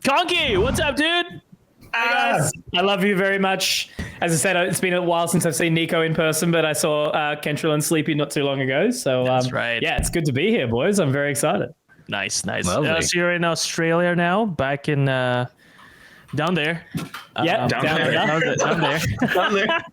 Conky, what's up, dude? Hey guys, I love you very much. As I said, it's been a while since I've seen Nico in person, but I saw Kentrell and Sleepy not too long ago. So That's right. Yeah, it's good to be here, boys. I'm very excited. Nice. So you're in Australia now, back in down there. Yeah, down there.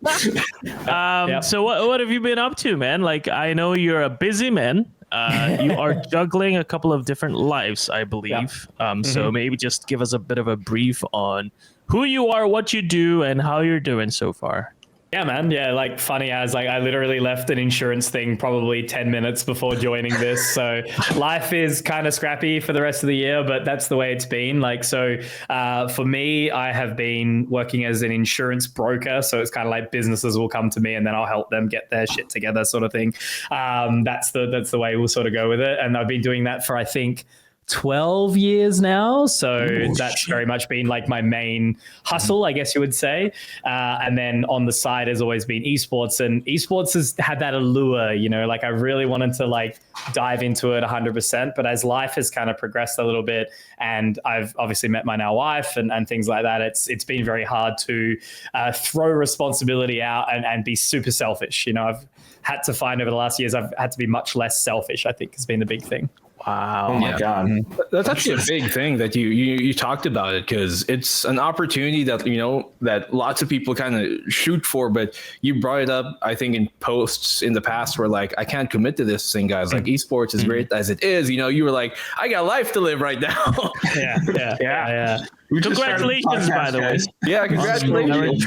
Yep. So what have you been up to, man? Like, I know you're a busy man. You are juggling a couple of different lives, I believe. So maybe just give us a bit of a brief on who you are, what you do, and how you're doing so far. Yeah, man. Yeah, like funny as like I literally left an insurance thing probably 10 minutes before joining this. So life is kind of scrappy for the rest of the year, but that's the way it's been. Like, so for me, I have been working as an insurance broker. So it's kind of like businesses will come to me and then I'll help them get their shit together sort of thing. That's the way we'll sort of go with it. And I've been doing that for, I think, 12 years now. So that's very much been like my main hustle, I guess you would say. And then on the side has always been esports, and esports has had that allure, you know, like I really wanted to like dive into it 100%. But as life has kind of progressed a little bit and I've obviously met my now wife and things like that, it's been very hard to throw responsibility out and be super selfish. You know, I've had to find over the last years, I've had to be much less selfish, I think has been the big thing. Wow. Oh my God. That's actually a big thing that you talked about it, because it's an opportunity that, you know, that lots of people kind of shoot for, but you brought it up, I think, in posts in the past where like, I can't commit to this thing, guys. Like esports is great as it is, you know, you were like, I got life to live right now. Yeah. Congratulations, by the way. Yeah, congratulations.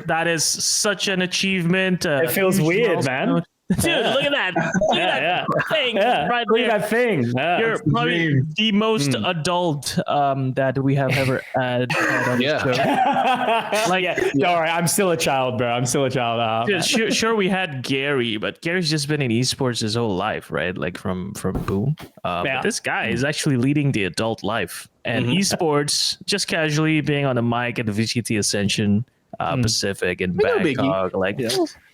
That is such an achievement. It feels weird, man. Dude, look at that. Look at that thing right look there. at that thing. You're probably the most adult that we have ever had on the show. Like, don't worry, I'm still a child, bro. I'm still a child. Sure, we had Gary, but Gary's just been in esports his whole life, right? Like from Boom. But this guy is actually leading the adult life. And esports, just casually being on the mic at the VCT Ascension Pacific in Bangkok, like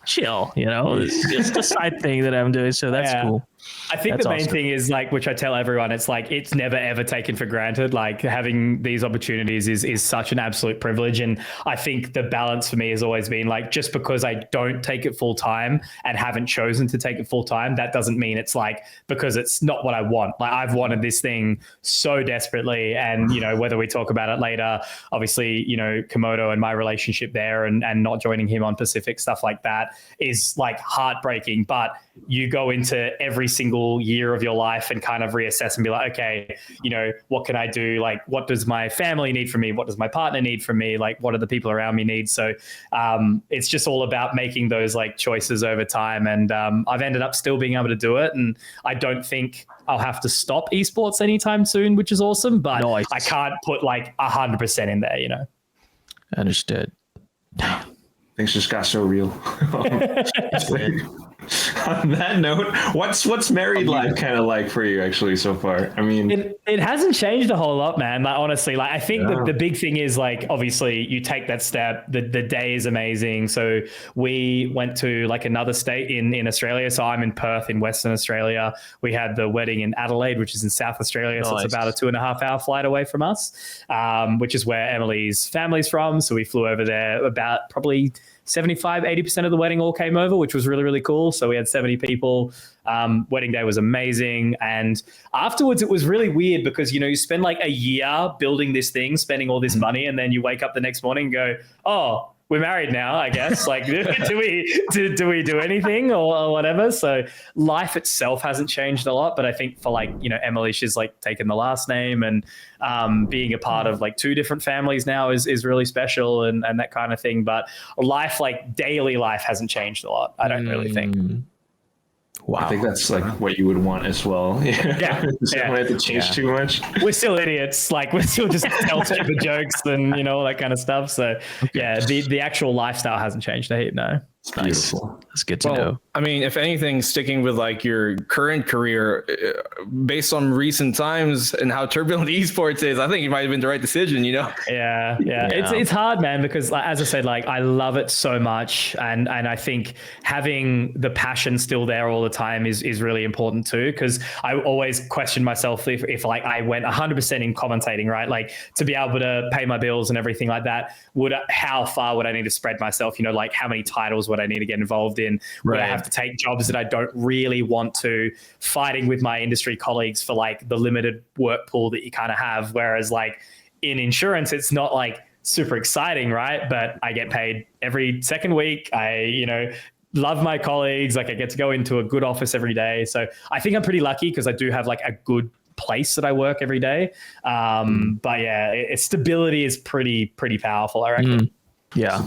chill, you know, it's just a side thing that I'm doing. So that's cool. I think the main thing is like, which I tell everyone, it's like, it's never ever taken for granted. Like having these opportunities is such an absolute privilege. And I think the balance for me has always been like, just because I don't take it full time and haven't chosen to take it full time, that doesn't mean it's like, because it's not what I want. Like I've wanted this thing so desperately. And, you know, whether we talk about it later, obviously, you know, Komodo and my relationship there and not joining him on Pacific, stuff like that is like heartbreaking. But you go into every single year of your life and kind of reassess and be like, okay, you know, what can I do? Like, what does my family need from me? What does my partner need from me? Like, what do the people around me need? So it's just all about making those like choices over time. And I've ended up still being able to do it. And I don't think I'll have to stop esports anytime soon, which is awesome. But nice. I can't put like 100% in there, you know? Understood. Things just got so real. On that note, what's married life kind of like for you actually so far? I mean, it hasn't changed a whole lot, man. Like honestly, like I think the big thing is like, obviously you take that step, the day is amazing. So we went to like another state in Australia. So I'm in Perth in Western Australia. We had the wedding in Adelaide, which is in South Australia. Nice. So it's about a 2.5 hour flight away from us, which is where Emily's family's from. So we flew over there. About probably 75-80% of the wedding all came over, which was really, really cool. So we had 70 people. Wedding day was amazing. And afterwards, it was really weird because, you know, you spend like a year building this thing, spending all this money, and then you wake up the next morning and go, oh, we're married now, I guess. Like, do we do anything or whatever? So life itself hasn't changed a lot. But I think for like, you know, Emily, she's like taken the last name, and being a part of like 2 different families now is really special and that kind of thing. But life, like daily life, hasn't changed a lot, I don't really think. Wow. I think that's like what you would want as well. Yeah. Don't have to change too much. We're still idiots. Like we're still just tell stupid jokes and, you know, all that kind of stuff. So yeah, the actual lifestyle hasn't changed a heap, no. It's nice. That's good to know. I mean, if anything, sticking with like your current career, based on recent times and how turbulent esports is, I think it might have been the right decision. Yeah. It's hard, man, because like, as I said, like I love it so much, and I think having the passion still there all the time is really important too. Because I always question myself if like I went 100% in commentating, right? Like to be able to pay my bills and everything like that, how far would I need to spread myself? Like how many titles would I need to get involved in? Would I have to take jobs that I don't really want to, fighting with my industry colleagues for like the limited work pool that you kind of have. Whereas like in insurance, it's not like super exciting, right? But I get paid every second week. I, love my colleagues. Like I get to go into a good office every day. So I think I'm pretty lucky because I do have like a good place that I work every day. But yeah, stability is pretty powerful, I reckon. Yeah.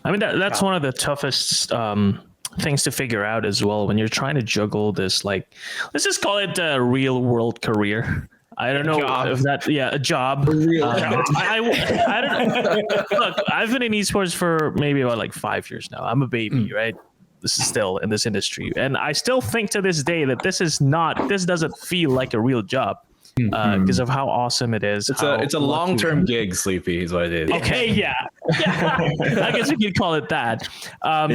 I mean, that's one of the toughest things to figure out as well when you're trying to juggle this, like, let's just call it a real world career. I don't know if that, a job. I don't know. Look, I've been in esports for maybe about like 5 years now. I'm a baby, right? This is still in this industry. And I still think to this day that this doesn't feel like a real job. Because of how awesome it is. It's a long-term gig, Sleepy, is what it is. Okay, yeah. I guess you could call it that.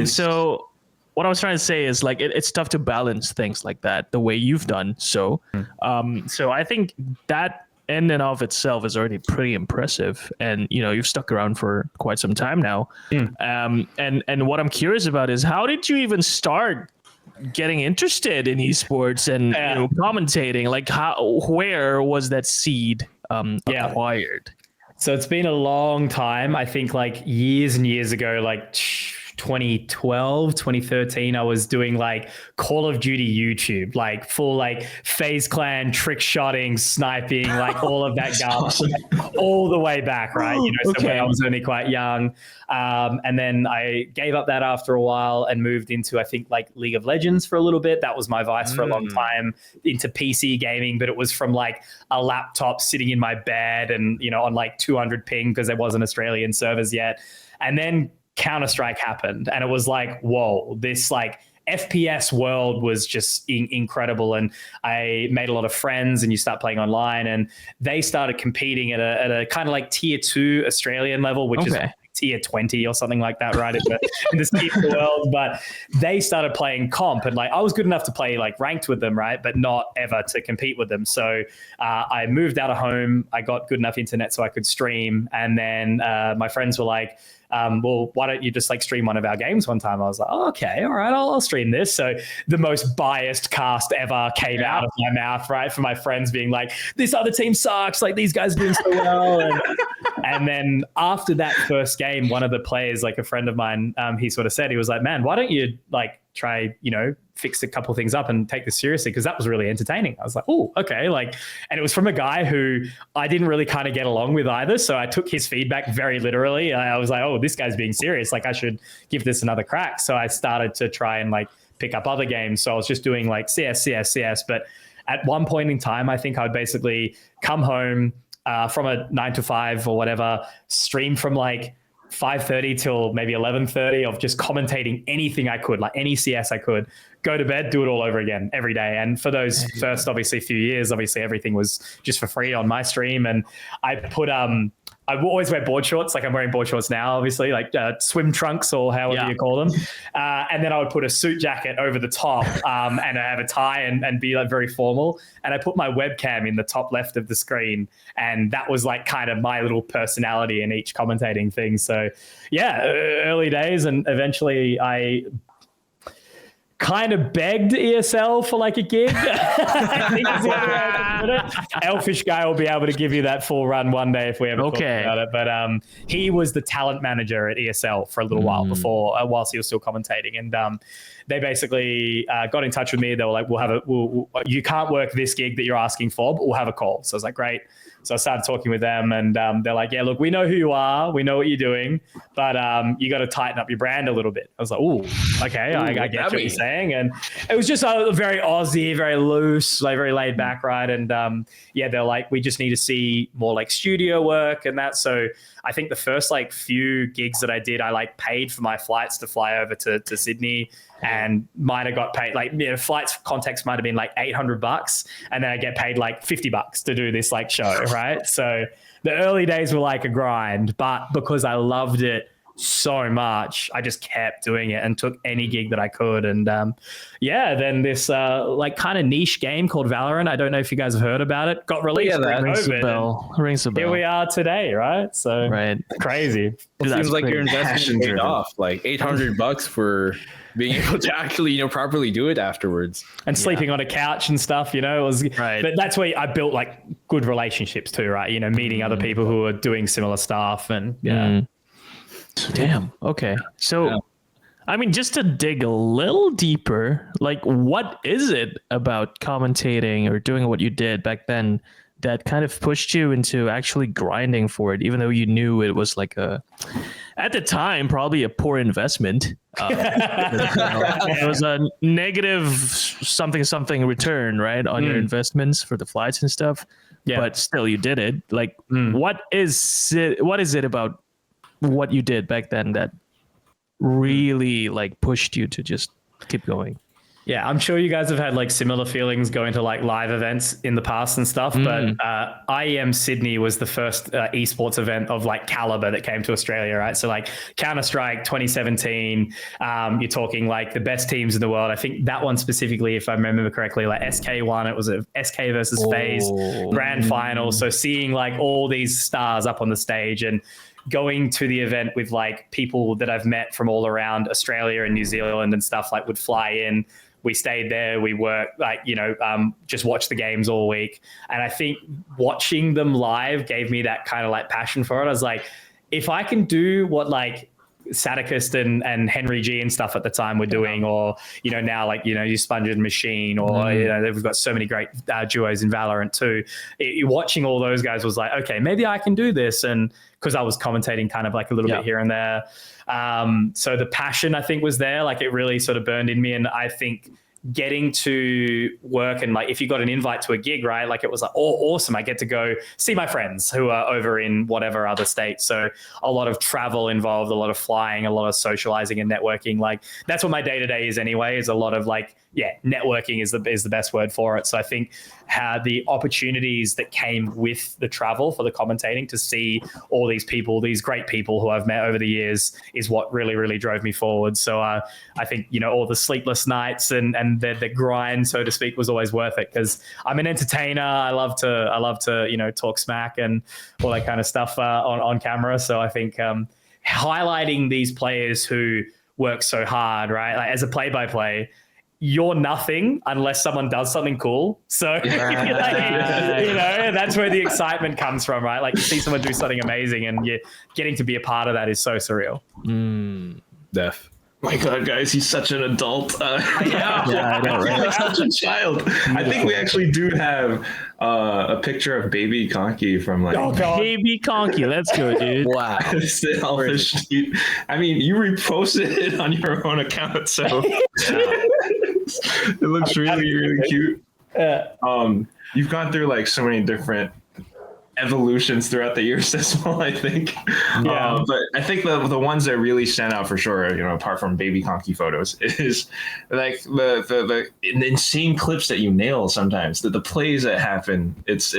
So what I was trying to say is like it's tough to balance things like that the way you've done. So I think that in and of itself is already pretty impressive. And you've stuck around for quite some time now. And what I'm curious about is how did you even start getting interested in esports and commentating? Like where was that seed acquired? So it's been a long time. I think like years and years ago, like 2012, 2013, I was doing like Call of Duty YouTube, like full like FaZe Clan, trick shotting, sniping, like all of that garbage, all the way back, right? So when I was only quite young. And then I gave up that after a while and moved into, I think, like League of Legends for a little bit. That was my vice for a long time, into PC gaming, but it was from like a laptop sitting in my bed and, on like 200 ping because there wasn't Australian servers yet. And then Counter-Strike happened and it was like, whoa, this like FPS world was just incredible. And I made a lot of friends and you start playing online and they started competing at a kind of like tier 2 Australian level, which is like tier 20 or something like that, right? in the Steam world. But they started playing comp and like I was good enough to play like ranked with them, right? But not ever to compete with them. So I moved out of home. I got good enough internet so I could stream. And then my friends were like, well, why don't you just like stream one of our games one time? I was like, oh, okay, all right, I'll stream this. So the most biased cast ever came out of my mouth, right? For my friends being like, this other team sucks, like these guys are doing so well. And then after that first game, one of the players, like a friend of mine, he sort of said, he was like, man, why don't you like try, fix a couple of things up and take this seriously, because that was really entertaining. I was like, oh, okay. Like, and it was from a guy who I didn't really kind of get along with either. So I took his feedback very literally. I was like, oh, this guy's being serious. Like I should give this another crack. So I started to try and like pick up other games. So I was just doing like CS. But at one point in time, I think I would basically come home from a 9 to 5 or whatever, stream from like 5:30 till maybe 11:30 of just commentating anything I could, like any CS I could, go to bed, do it all over again every day. And for those first, obviously, few years, obviously everything was just for free on my stream. And I put, I always wear board shorts, like I'm wearing board shorts now, obviously, like swim trunks or however you call them. And then I would put a suit jacket over the top and I have a tie and be like very formal. And I put my webcam in the top left of the screen. And that was like kind of my little personality in each commentating thing. So yeah, early days. And eventually I kind of begged ESL for like a gig. I think is the way I put it. Elfish guy will be able to give you that full run one day if we ever talk about it. But he was the talent manager at ESL for a little while before, whilst he was still commentating. And they basically got in touch with me. They were like, you can't work this gig that you're asking for, but we'll have a call. So I was like, great. So I started talking with them and they're like, yeah, look, we know who you are. We know what you're doing, but you got to tighten up your brand a little bit. I was like, ooh, okay, I get what you're saying. And it was just very Aussie, very loose, like very laid back, right? And they're like, we just need to see more like studio work and that. So I think the first like few gigs that I did, I like paid for my flights to fly over to Sydney. and might have got paid like, flights context might have been like $800, and then I get paid like $50 to do this like show, right? So the early days were like a grind, but because I loved it so much, I just kept doing it and took any gig that I could. And then this like kind of niche game called Valorant, I don't know if you guys have heard about it, got released. Rings a bell. Here we are today, right? So crazy. It seems like your investment paid off, like $800 for being able to actually, properly do it afterwards. And sleeping on a couch and stuff, it was but that's where I built like good relationships too, right? Meeting other people who are doing similar stuff and Damn. Okay. So, I mean, just to dig a little deeper, like, what is it about commentating or doing what you did back then that kind of pushed you into actually grinding for it, even though you knew it was like at the time, probably a poor investment. It was a negative something return, right, on your investments for the flights and stuff. Yeah. But still, you did it. Like, what is it about what you did back then that really like pushed you to just keep going? Yeah, I'm sure you guys have had like similar feelings going to like live events in the past and stuff, but IEM Sydney was the first esports event of like caliber that came to Australia, right? So like Counter-Strike 2017, you're talking like the best teams in the world. I think that one specifically, if I remember correctly, like SK won. It was a SK versus FaZe grand final. So seeing like all these stars up on the stage and going to the event with like people that I've met from all around Australia and New Zealand and stuff, like would fly in. We stayed there. We worked like, just watched the games all week. And I think watching them live gave me that kind of like passion for it. I was like, if I can do what like Sadicist and Henry G and stuff at the time were doing, or, now like, you Sponge and Machine, or, we've got so many great duos in Valorant too. Watching all those guys was like, okay, maybe I can do this. And because I was commentating kind of like a little bit here and there. So the passion, I think, was there. Like it really sort of burned in me. And I think getting to work and like if you got an invite to a gig, right, like it was like, oh, awesome, I get to go see my friends who are over in whatever other state. So a lot of travel involved, a lot of flying, a lot of socializing and networking. Like that's what my day-to-day is anyway, is a lot of like, networking is the best word for it. So I think how the opportunities that came with the travel for the commentating to see all these people, these great people who I've met over the years, is what really, really drove me forward. So I think, all the sleepless nights and the grind, so to speak, was always worth it, because I'm an entertainer. I love to talk smack and all that kind of stuff on camera. So I think highlighting these players who work so hard, right? Like as a play-by-play, you're nothing unless someone does something cool. So, that's where the excitement comes from, right? Like you see someone do something amazing and you're getting to be a part of that is so surreal. Def. My God, guys, he's such an adult. I know, right? He's like such a child. I think we actually do have a picture of baby Conky from like... Oh, God. Baby Conky, let's go, dude. Wow. I mean, you reposted it on your own account, so it looks really, really cute. You've gone through like so many different evolutions throughout the years as well, I think. But I think the ones that really stand out for sure, apart from baby Conky photos, is like the insane clips that you nail sometimes, the plays that happen. It's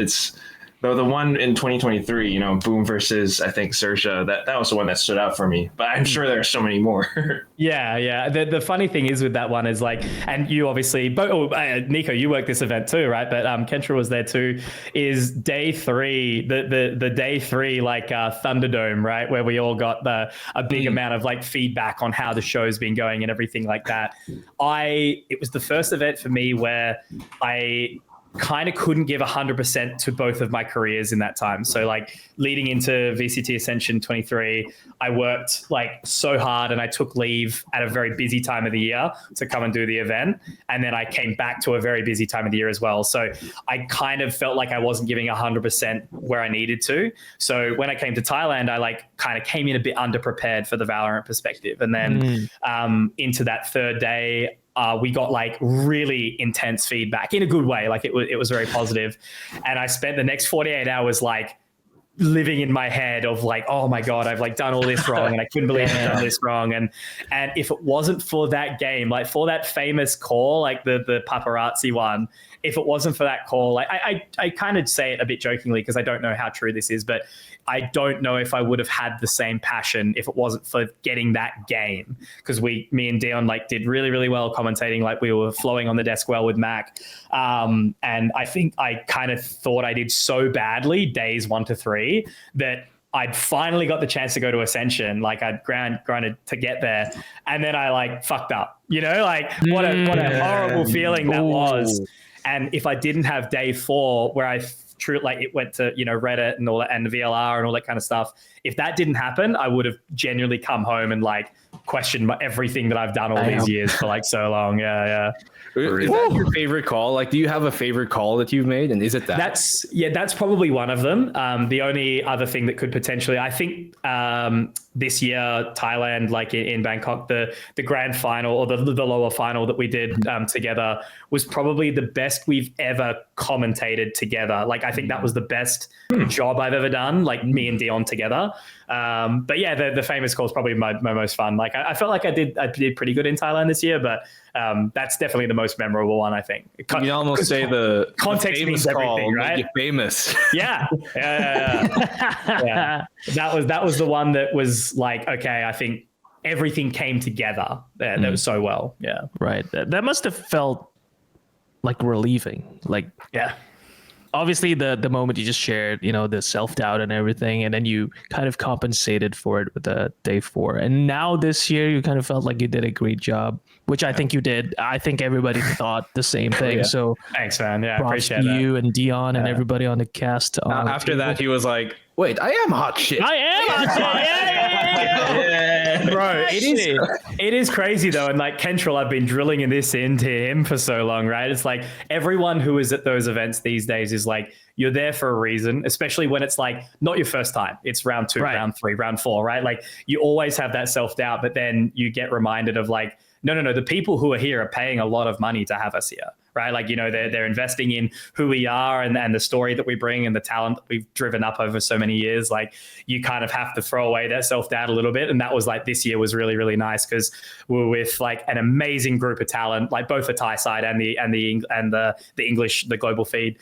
the one in 2023, Boom versus, I think, Sersha, that was the one that stood out for me. But I'm sure there are so many more. Yeah. The funny thing is with that one is like, and you obviously, Nico, you worked this event too, right? But Kentra was there too, is day 3, the day 3, like Thunderdome, right? Where we all got a big amount of like feedback on how the show's been going and everything like that. It was the first event for me where I kind of couldn't give 100% to both of my careers in that time. So like leading into VCT Ascension 23, I worked like so hard and I took leave at a very busy time of the year to come and do the event. And then I came back to a very busy time of the year as well. So I kind of felt like I wasn't giving 100% where I needed to. So when I came to Thailand, I like kind of came in a bit underprepared for the Valorant perspective. And then into that third day, we got like really intense feedback in a good way. Like it was very positive. And I spent the next 48 hours like living in my head of like, oh my God, I've like done all this wrong and I couldn't believe I've done this wrong. And if it wasn't for that game, like for that famous call, like the paparazzi one, if it wasn't for that call, like I kind of say it a bit jokingly because I don't know how true this is, but I don't know if I would have had the same passion if it wasn't for getting that game. Because me and Dion like did really, really well commentating. Like we were flowing on the desk well with Mac. And I think I kind of thought I did so badly days 1 to 3 that I'd finally got the chance to go to Ascension. Like I'd grinded to get there. And then I like fucked up, like what a horrible feeling that was. And if I didn't have day 4 where I like it went to, Reddit and all that and the VLR and all that kind of stuff. If that didn't happen, I would have genuinely come home and like questioned everything that I've done all these years for like so long. Yeah. Is that your favorite call? Like, do you have a favorite call that you've made? And is it that? That's probably one of them. The only other thing that could potentially, I think this year, Thailand, like in Bangkok, the grand final or the lower final that we did together was probably the best we've ever commentated together. Like, I think that was the best job I've ever done, like me and Dion together. But yeah, the famous call is probably my most fun. Like I felt like I did pretty good in Thailand this year, but that's definitely the most memorable one, I think. You almost say the context means everything, right? Make you famous. Yeah. That was the one that was like, okay, I think everything came together there. That was so well. Yeah. Right. That must have felt like relieving. Like, yeah. Obviously the moment you just shared, the self-doubt and everything, and then you kind of compensated for it with the day 4. And now this year you kind of felt like you did a great job, which I think you did. I think everybody thought the same thing. Yeah. So thanks, man. Yeah, props to you and Dion and everybody on the cast. After that, he was like, wait, I am hot shit. I am hot shit. Yeah. Bro, it is crazy though. And like Kentrell, I've been drilling this into him for so long, right? It's like everyone who is at those events these days is like, you're there for a reason, especially when it's like not your first time. It's round 2, right. Round 3, round 4, right? Like you always have that self-doubt, but then you get reminded of like, no, the people who are here are paying a lot of money to have us here, right? Like, they're investing in who we are and the story that we bring and the talent that we've driven up over so many years. Like you kind of have to throw away that self-doubt a little bit. And that was like, this year was really, really nice because we were with like an amazing group of talent, like both the Thai side and the English, the global feed.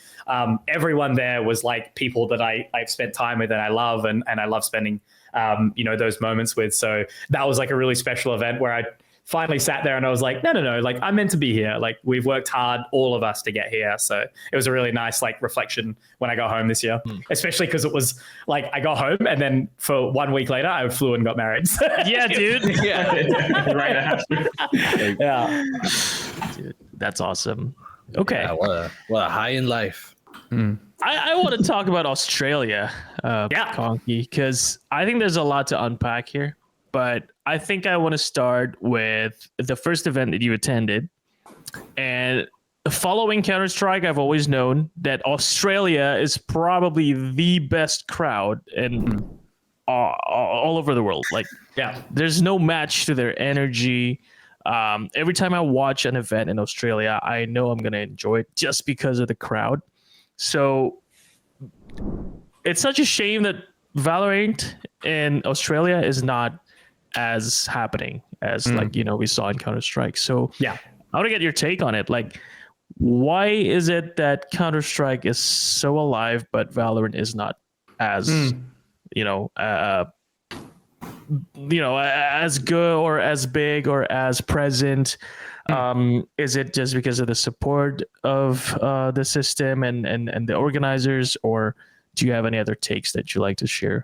Everyone there was like people that I've spent time with and I love, and I love spending, those moments with. So that was like a really special event where I finally sat there and I was like, no, like I'm meant to be here. Like we've worked hard, all of us, to get here. So it was a really nice like reflection when I got home this year, especially because it was like I got home and then for 1 week later I flew and got married. Yeah, dude. Yeah. Right after. Yeah. Dude, that's awesome. Okay. Yeah, what a high in life. I want to talk about Australia, Conky, because I think there's a lot to unpack here. But I think I want to start with the first event that you attended. And following Counter-Strike, I've always known that Australia is probably the best crowd in all over the world. Like, there's no match to their energy. Every time I watch an event in Australia, I know I'm going to enjoy it just because of the crowd. So it's such a shame that VALORANT in Australia is not as happening as we saw in Counter-Strike. So I want to get your take on it. Like, why is it that Counter-Strike is so alive but VALORANT is not as as good or as big or as present? Is it just because of the support of the system and the organizers, or do you have any other takes that you like to share?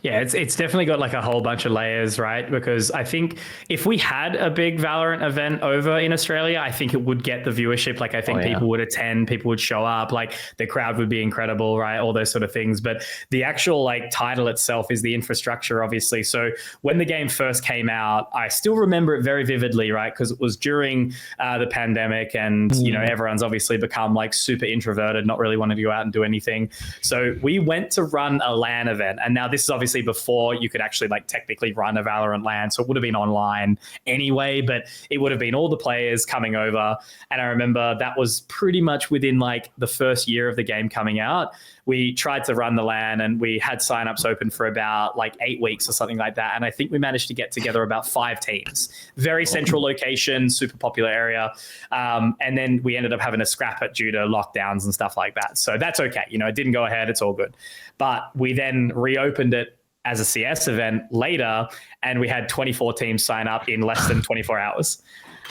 Yeah, it's definitely got like a whole bunch of layers, right? Because I think if we had a big VALORANT event over in Australia, I think it would get the viewership. Like I think people would attend, people would show up, like the crowd would be incredible, right? All those sort of things. But the actual like title itself is the infrastructure, obviously. So when the game first came out, I still remember it very vividly, right? Because it was during the pandemic and, everyone's obviously become like super introverted, not really wanting to go out and do anything. So we went to run a LAN event. And now this is obviously before you could actually like technically run a VALORANT LAN. So it would have been online anyway, but it would have been all the players coming over. And I remember that was pretty much within like the first year of the game coming out. we tried to run the LAN, and we had signups open for about like 8 weeks or something like that. And I think we managed to get together about 5 teams. Very central location, super popular area. And then we ended up having to scrap it due to lockdowns and stuff like that. So that's okay. You know, it didn't go ahead. It's all good. But we then reopened it as a CS event later, and we had 24 teams sign up in less than 24 hours.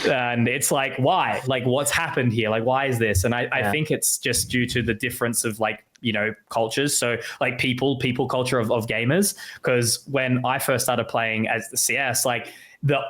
And it's like, why? Like, what's happened here? Like, why is this? And I think it's just due to the difference of like, you know, cultures. So like people culture of gamers. Because when I first started playing as the CS, like the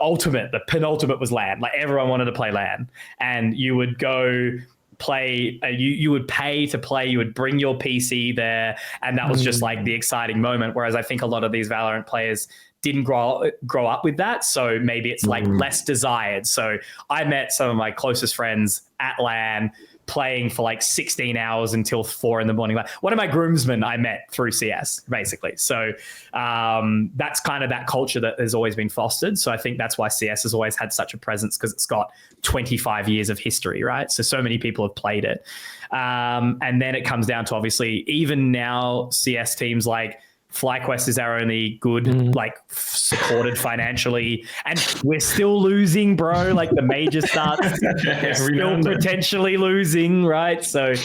penultimate was LAN. Like everyone wanted to play LAN, and you would go play, you would pay to play, you would bring your PC there, and that was just like the exciting moment. Whereas I think a lot of these Valorant players didn't grow up with that, so maybe it's like less desired. So I met some of my closest friends at LAN playing for like 16 hours until 4 a.m. Like one of my groomsmen I met through CS, basically. So that's kind of that culture that has always been fostered. So I think that's why CS has always had such a presence, because it's got 25 years of history, right? So many people have played it. And then it comes down to, obviously, even now CS teams like FlyQuest is our only good, like supported financially, and we're still losing, bro. Like the major starts, they're still potentially losing, right? So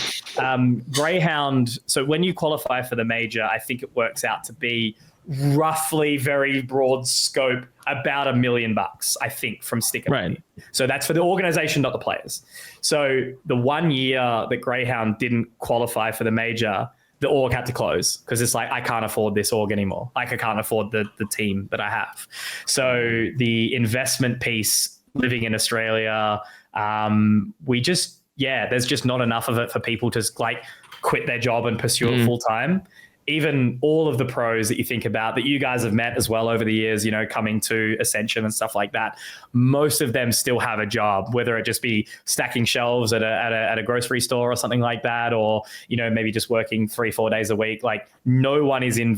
Greyhound, so when you qualify for the major, I think it works out to be roughly, very broad scope, about $1 million, I think, from sticker money. So that's for the organization, not the players. So the 1 year that Greyhound didn't qualify for the major, the org had to close, because it's like, I can't afford this org anymore. Like I can't afford the team that I have. So the investment piece, living in Australia, there's just not enough of it for people to like quit their job and pursue it full time. Even all of the pros that you think about that you guys have met as well over the years, you know, coming to Ascension and stuff like that, most of them still have a job, whether it just be stacking shelves at a grocery store or something like that, or, you know, maybe just working 3-4 days a week. Like no one is in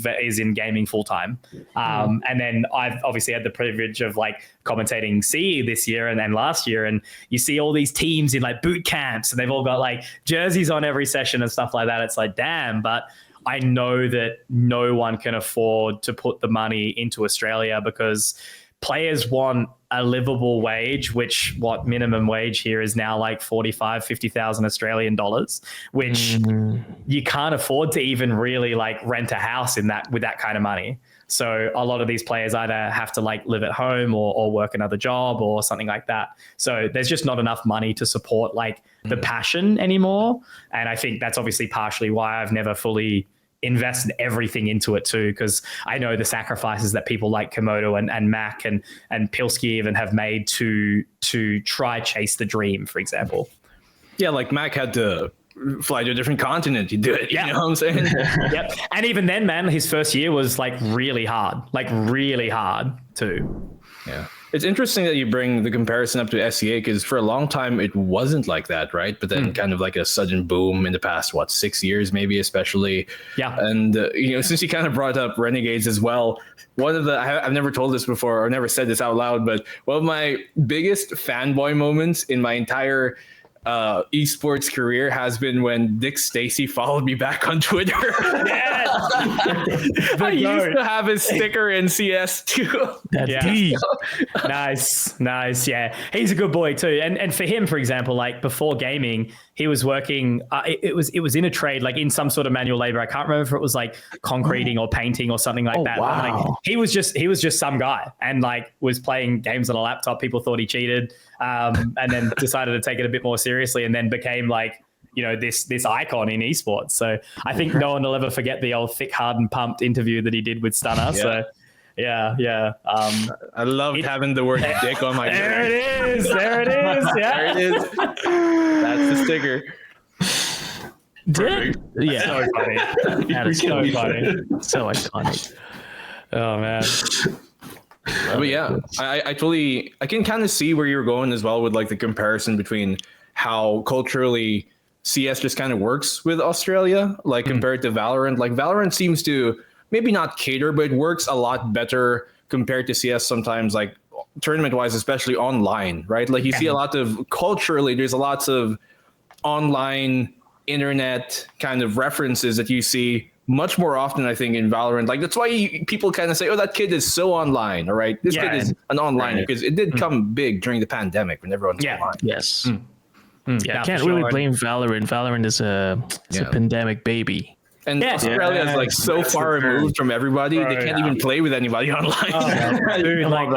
gaming full time. And then I've obviously had the privilege of like commentating CE this year and last year, and you see all these teams in like boot camps, and they've all got like jerseys on every session and stuff like that. It's like, damn, but I know that no one can afford to put the money into Australia, because players want a livable wage, which minimum wage here is now like 45, 50,000 Australian dollars, which you can't afford to even really like rent a house with that kind of money. So a lot of these players either have to like live at home or work another job or something like that. So there's just not enough money to support like the passion anymore. And I think that's obviously partially why I've never fully invested everything into it too, because I know the sacrifices that people like Komodo and Mac and Pilsky even have made to try chase the dream, for example. Yeah, like Mac had to fly to a different continent to do it. You know what I'm saying? Yep. And even then, man, his first year was like really hard too. Yeah. It's interesting that you bring the comparison up to SEA, because for a long time it wasn't like that, right? But then kind of like a sudden boom in the past, 6 years maybe, especially. Yeah. And, since you kind of brought up Renegades as well, I've never told this before or never said this out loud, but one of my biggest fanboy moments in my entire esports career has been when Dick Stacy followed me back on Twitter. I used to have his sticker in CS too. That's deep. Nice. Yeah, he's a good boy too. And for him, for example, like before gaming, he was working. It was in a trade, like in some sort of manual labor. I can't remember if it was like concreting or painting or something like that. Wow. But like he was just some guy, and like was playing games on a laptop. People thought he cheated, and then decided to take it a bit more seriously, and then became like, this icon in esports. So I think no one will ever forget the old thick, hard and pumped interview that he did with Stunner. Yeah. So yeah. I loved having the word dick on my There it is. Yeah. There it is. That's the sticker. Dick? Yeah. So funny. That is so funny. So iconic. Oh man. But yeah, I can kind of see where you're going as well with like the comparison between how culturally CS just kind of works with Australia, like compared to Valorant. Like Valorant seems to maybe not cater, but it works a lot better compared to CS sometimes, like tournament wise, especially online, right? Like you see a lot of culturally, there's lots of online internet kind of references that you see much more often, I think, in Valorant. Like, that's why people kind of say, oh, that kid is so online, all right? This kid is an online, because it did come big during the pandemic when everyone's online. Yes. Yeah, I can't really blame Valorant. Valorant is a pandemic baby. And Australia is like so far removed from everybody, they can't even play with anybody online. Dude, like,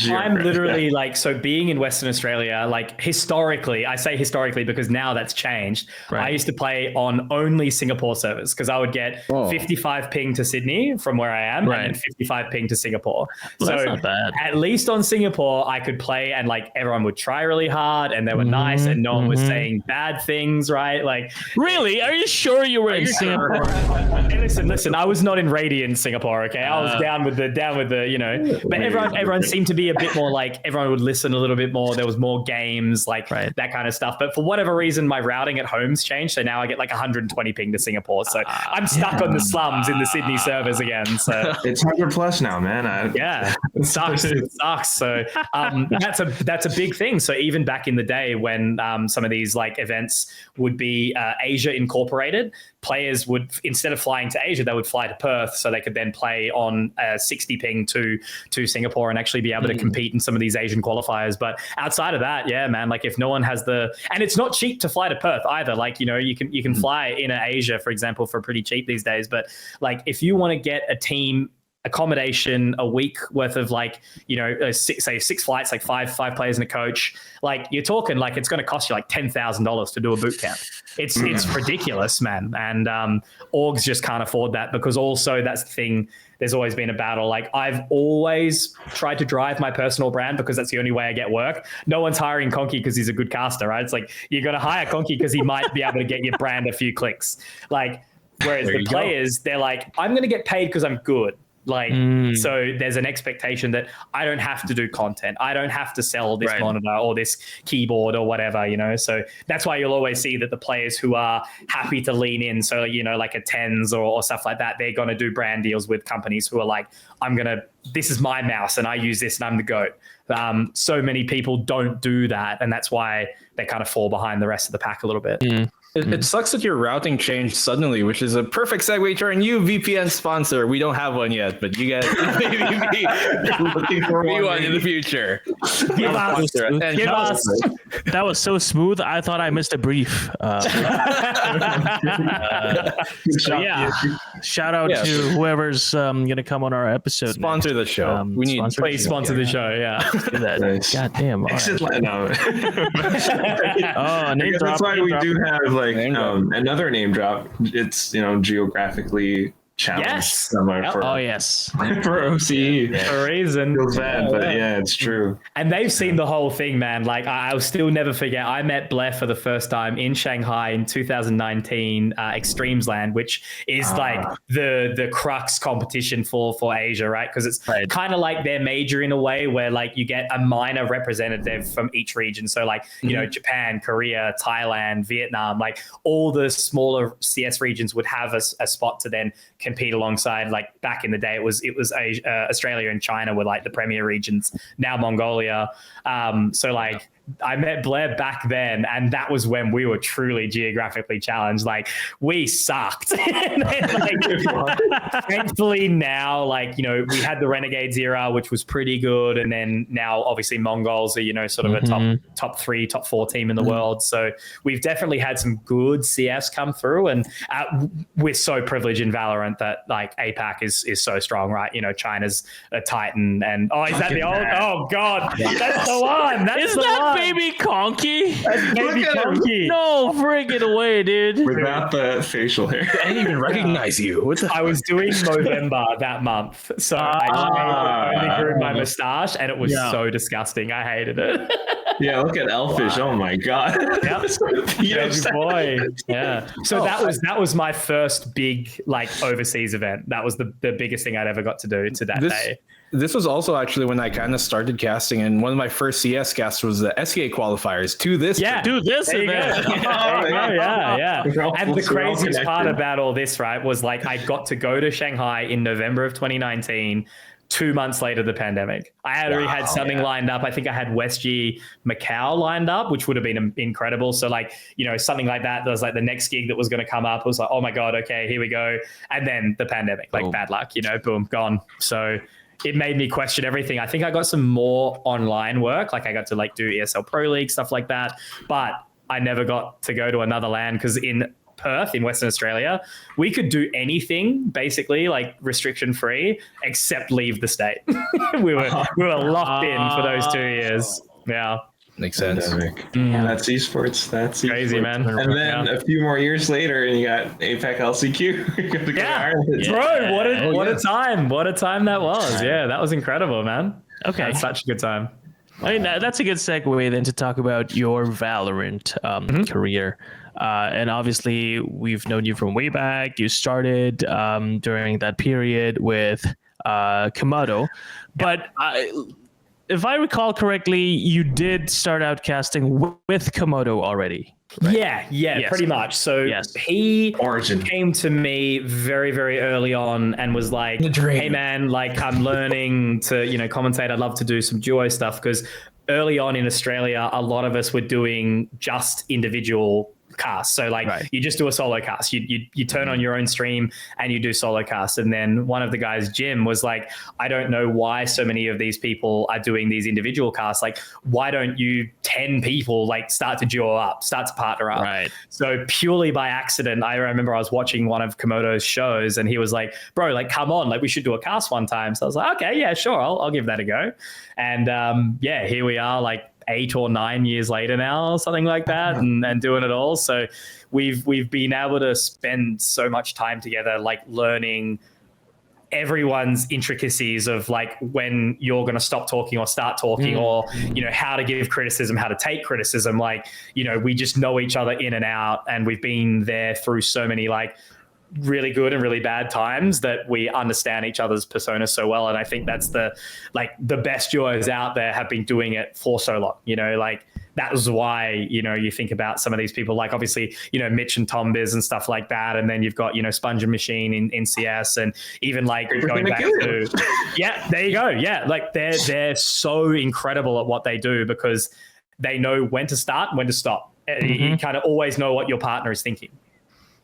I'm literally like, so being in Western Australia, like historically, I say historically because now that's changed. I used to play on only Singapore servers because I would get 55 ping to Sydney from where I am and 55 ping to Singapore. Well, so that's not bad. At least on Singapore, I could play and like everyone would try really hard and they were nice and no one was saying bad things, right? Like, really? Are you sure you were in Singapore? Hey, listen, I was not in Radiant Singapore, okay? I was down with the, you know, but everyone seemed to be a bit more like, everyone would listen a little bit more. There was more games, like that kind of stuff. But for whatever reason, my routing at home's changed. So now I get like 120 ping to Singapore. So I'm stuck on the slums in the Sydney servers again. So it's 100 plus now, man. It sucks. It sucks. So that's a big thing. So even back in the day when some of these like events would be Asia incorporated, players would, instead of flying to Asia, they would fly to Perth so they could then play on 60 ping to Singapore and actually be able to compete in some of these Asian qualifiers. But outside of that, yeah, man, like if no one has and it's not cheap to fly to Perth either. Like, you know, you can fly in Asia, for example, for pretty cheap these days. But like, if you want to get a team accommodation a week worth of like, you know, six flights, like five players and a coach, like you're talking like it's going to cost you like $10,000 to do a boot camp. It's ridiculous, man. And orgs just can't afford that, because also that's the thing. There's always been a battle. Like I've always tried to drive my personal brand because that's the only way I get work. No one's hiring Conky because he's a good caster, right? It's like, you're going to hire Conky because he might be able to get your brand a few clicks. Like, whereas the players, they're like, I'm going to get paid because I'm good. Like, so there's an expectation that I don't have to do content. I don't have to sell this monitor or this keyboard or whatever, you know? So that's why you'll always see that the players who are happy to lean in, so, you know, like a TENS or stuff like that, they're going to do brand deals with companies who are like, this is my mouse and I use this and I'm the GOAT. So many people don't do that. And that's why they kind of fall behind the rest of the pack a little bit. It sucks that your routing changed suddenly, which is a perfect segue to our new VPN sponsor. We don't have one yet, but you guys maybe be looking for one in the future. Give us. That was so smooth. I thought I missed a brief. Shout out to whoever's going to come on our episode. Sponsor the show. We need please sponsor the show. Yeah. Nice. God damn. Name drop. That's why we do have like another name drop. It's, you know, geographically challenged. For OCE. For a reason. Feels bad, but yeah, it's true. And they've seen the whole thing, man. Like I'll still never forget. I met Blair for the first time in Shanghai in 2019, Extremes Land, which is like the crux competition for Asia, right? Because it's kind of like their major in a way, where like you get a minor representative from each region. So like, you know, Japan, Korea, Thailand, Vietnam, like all the smaller CS regions would have a spot to then compete alongside. Like back in the day, it was Australia and China were like the premier regions. Now Mongolia. So like I met Blair back then, and that was when we were truly geographically challenged. Like we sucked. And then, like, thankfully now, like, you know, we had the Renegades era, which was pretty good, and then now obviously Mongols are, you know, sort of a top 3, top 4 team in the world. So we've definitely had some good CFs come through, and we're so privileged in Valorant that like APAC is so strong, right? You know, China's a titan, and is that the old? Oh God, that's the one. That's the one. Baby Conky? Baby Conky. No, bring it away, dude. Without the facial hair. I didn't even recognize you. I was doing Movember that month, so I only grew my mustache, and it was so disgusting. I hated it. Yeah, look at Elfish. Oh my God. Baby boy. Yeah. So that was my first big like overseas event. That was the biggest thing I'd ever got to do to that day. This was also actually when I kind of started casting, and one of my first CS casts was the SEA qualifiers to this. To this event. Yeah. And the craziest part about all this, right, was like I got to go to Shanghai in November of 2019 2 months later, the pandemic. I had already had something lined up. I think I had WestG Macau lined up, which would have been incredible. So like, you know, something like that. There was like the next gig that was going to come up. It was like, oh my God, okay, here we go. And then the pandemic, like bad luck, you know, boom, gone. So it made me question everything. I think I got some more online work. Like I got to like do ESL Pro League, stuff like that. But I never got to go to another LAN because in Perth in Western Australia, we could do anything basically like restriction free except leave the state. we were locked in for those 2 years. Yeah. Makes sense. That's esports. That's crazy, man. And then a few more years later, and you got APAC LCQ. Bro, what a time! What a time that was. Yeah, that was incredible, man. Okay, that's such a good time. I mean, that's a good segue then to talk about your Valorant career. And obviously, we've known you from way back. You started during that period with Komodo, but if I recall correctly, you did start out casting with Komodo already. Right? Yeah, yes. Pretty much. So he came to me very, very early on and was like, hey man, like I'm learning to, you know, commentate. I'd love to do some duo stuff because early on in Australia, a lot of us were doing just individual casts. So like you just do a solo cast. You turn on your own stream and you do solo casts. And then one of the guys, Jim, was like, I don't know why so many of these people are doing these individual casts. Like, why don't you 10 people like start to duo up, start to partner up? Right. So purely by accident, I remember I was watching one of Komodo's shows and he was like, bro, like, come on, like we should do a cast one time. So I was like, okay, yeah, sure. I'll give that a go. And here we are, like 8 or 9 years later now, something like that, and doing it all. So we've been able to spend so much time together, like learning everyone's intricacies of like when you're going to stop talking or start talking, or, you know, how to give criticism, how to take criticism. Like, you know, we just know each other in and out, and we've been there through so many like really good and really bad times that we understand each other's personas so well. And I think that's the best duos out there have been doing it for so long, you know, like that was why, you know, you think about some of these people, like obviously, you know, Mitch and Tom Biz and stuff like that. And then you've got, you know, Sponge and Machine in CS, and even like going back to, there you go. Yeah. Like they're so incredible at what they do because they know when to start and when to stop. You kind of always know what your partner is thinking.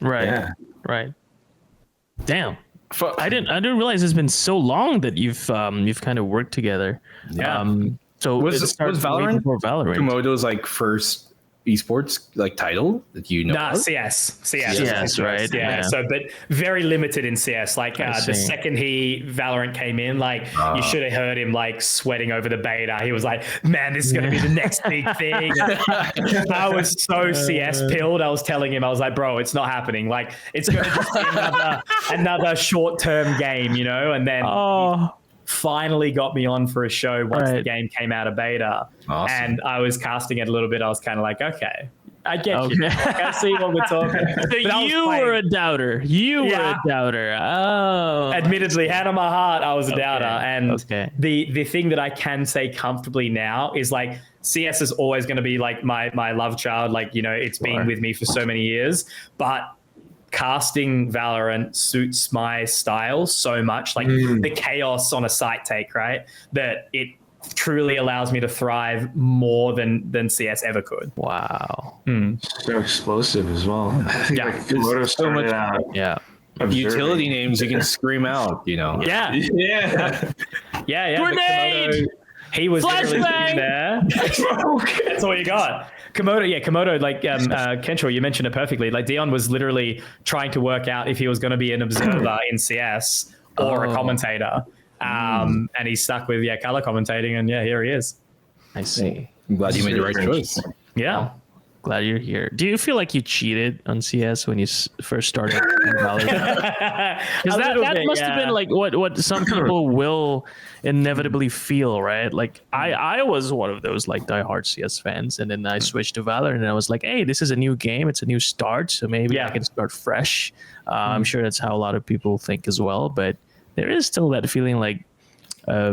Right. Yeah. Right. Damn. I didn't realize it's been so long that you've kind of worked together. Yeah. So was Valorant Komodo's like first esports like title that you know? Nah, CS, right? Yeah. So, but very limited in CS. Like the second Valorant came in, like you should have heard him like sweating over the beta. He was like, "Man, this is going to be the next big thing." I was so CS pilled. I was telling him, I was like, "Bro, it's not happening. Like, it's going to just be another short term game, you know." And then. Finally got me on for a show once the game came out of beta. Awesome. And I was casting it a little bit. I was kind of like, okay, I get you. Like, I see what we're talking about. So you were a doubter. You were a doubter. Oh. Admittedly, hand on my heart, I was a doubter. And the thing that I can say comfortably now is like, CS is always going to be like my love child. Like, you know, it's been with me for so many years, but casting Valorant suits my style so much, like the chaos on a site take, right? That it truly allows me to thrive more than CS ever could. Wow. So explosive as well. I think like Komodo started out. Yeah. Utility names you can scream out, you know. Yeah. Grenade! He was literally there. That's all you got. Komodo, like Kenshiro, you mentioned it perfectly. Like Dion was literally trying to work out if he was going to be an observer in CS or a commentator. And he's stuck with color commentating, and here he is. I see. I'm glad you made the right choice. Yeah. Glad you're here. Do you feel like you cheated on CS when you first started? Because that must have been like what some people will inevitably feel, right? Like I was one of those like diehard CS fans, and then I switched to Valorant, and I was like, hey, this is a new game, it's a new start, so maybe I can start fresh. I'm sure that's how a lot of people think as well, but there is still that feeling like,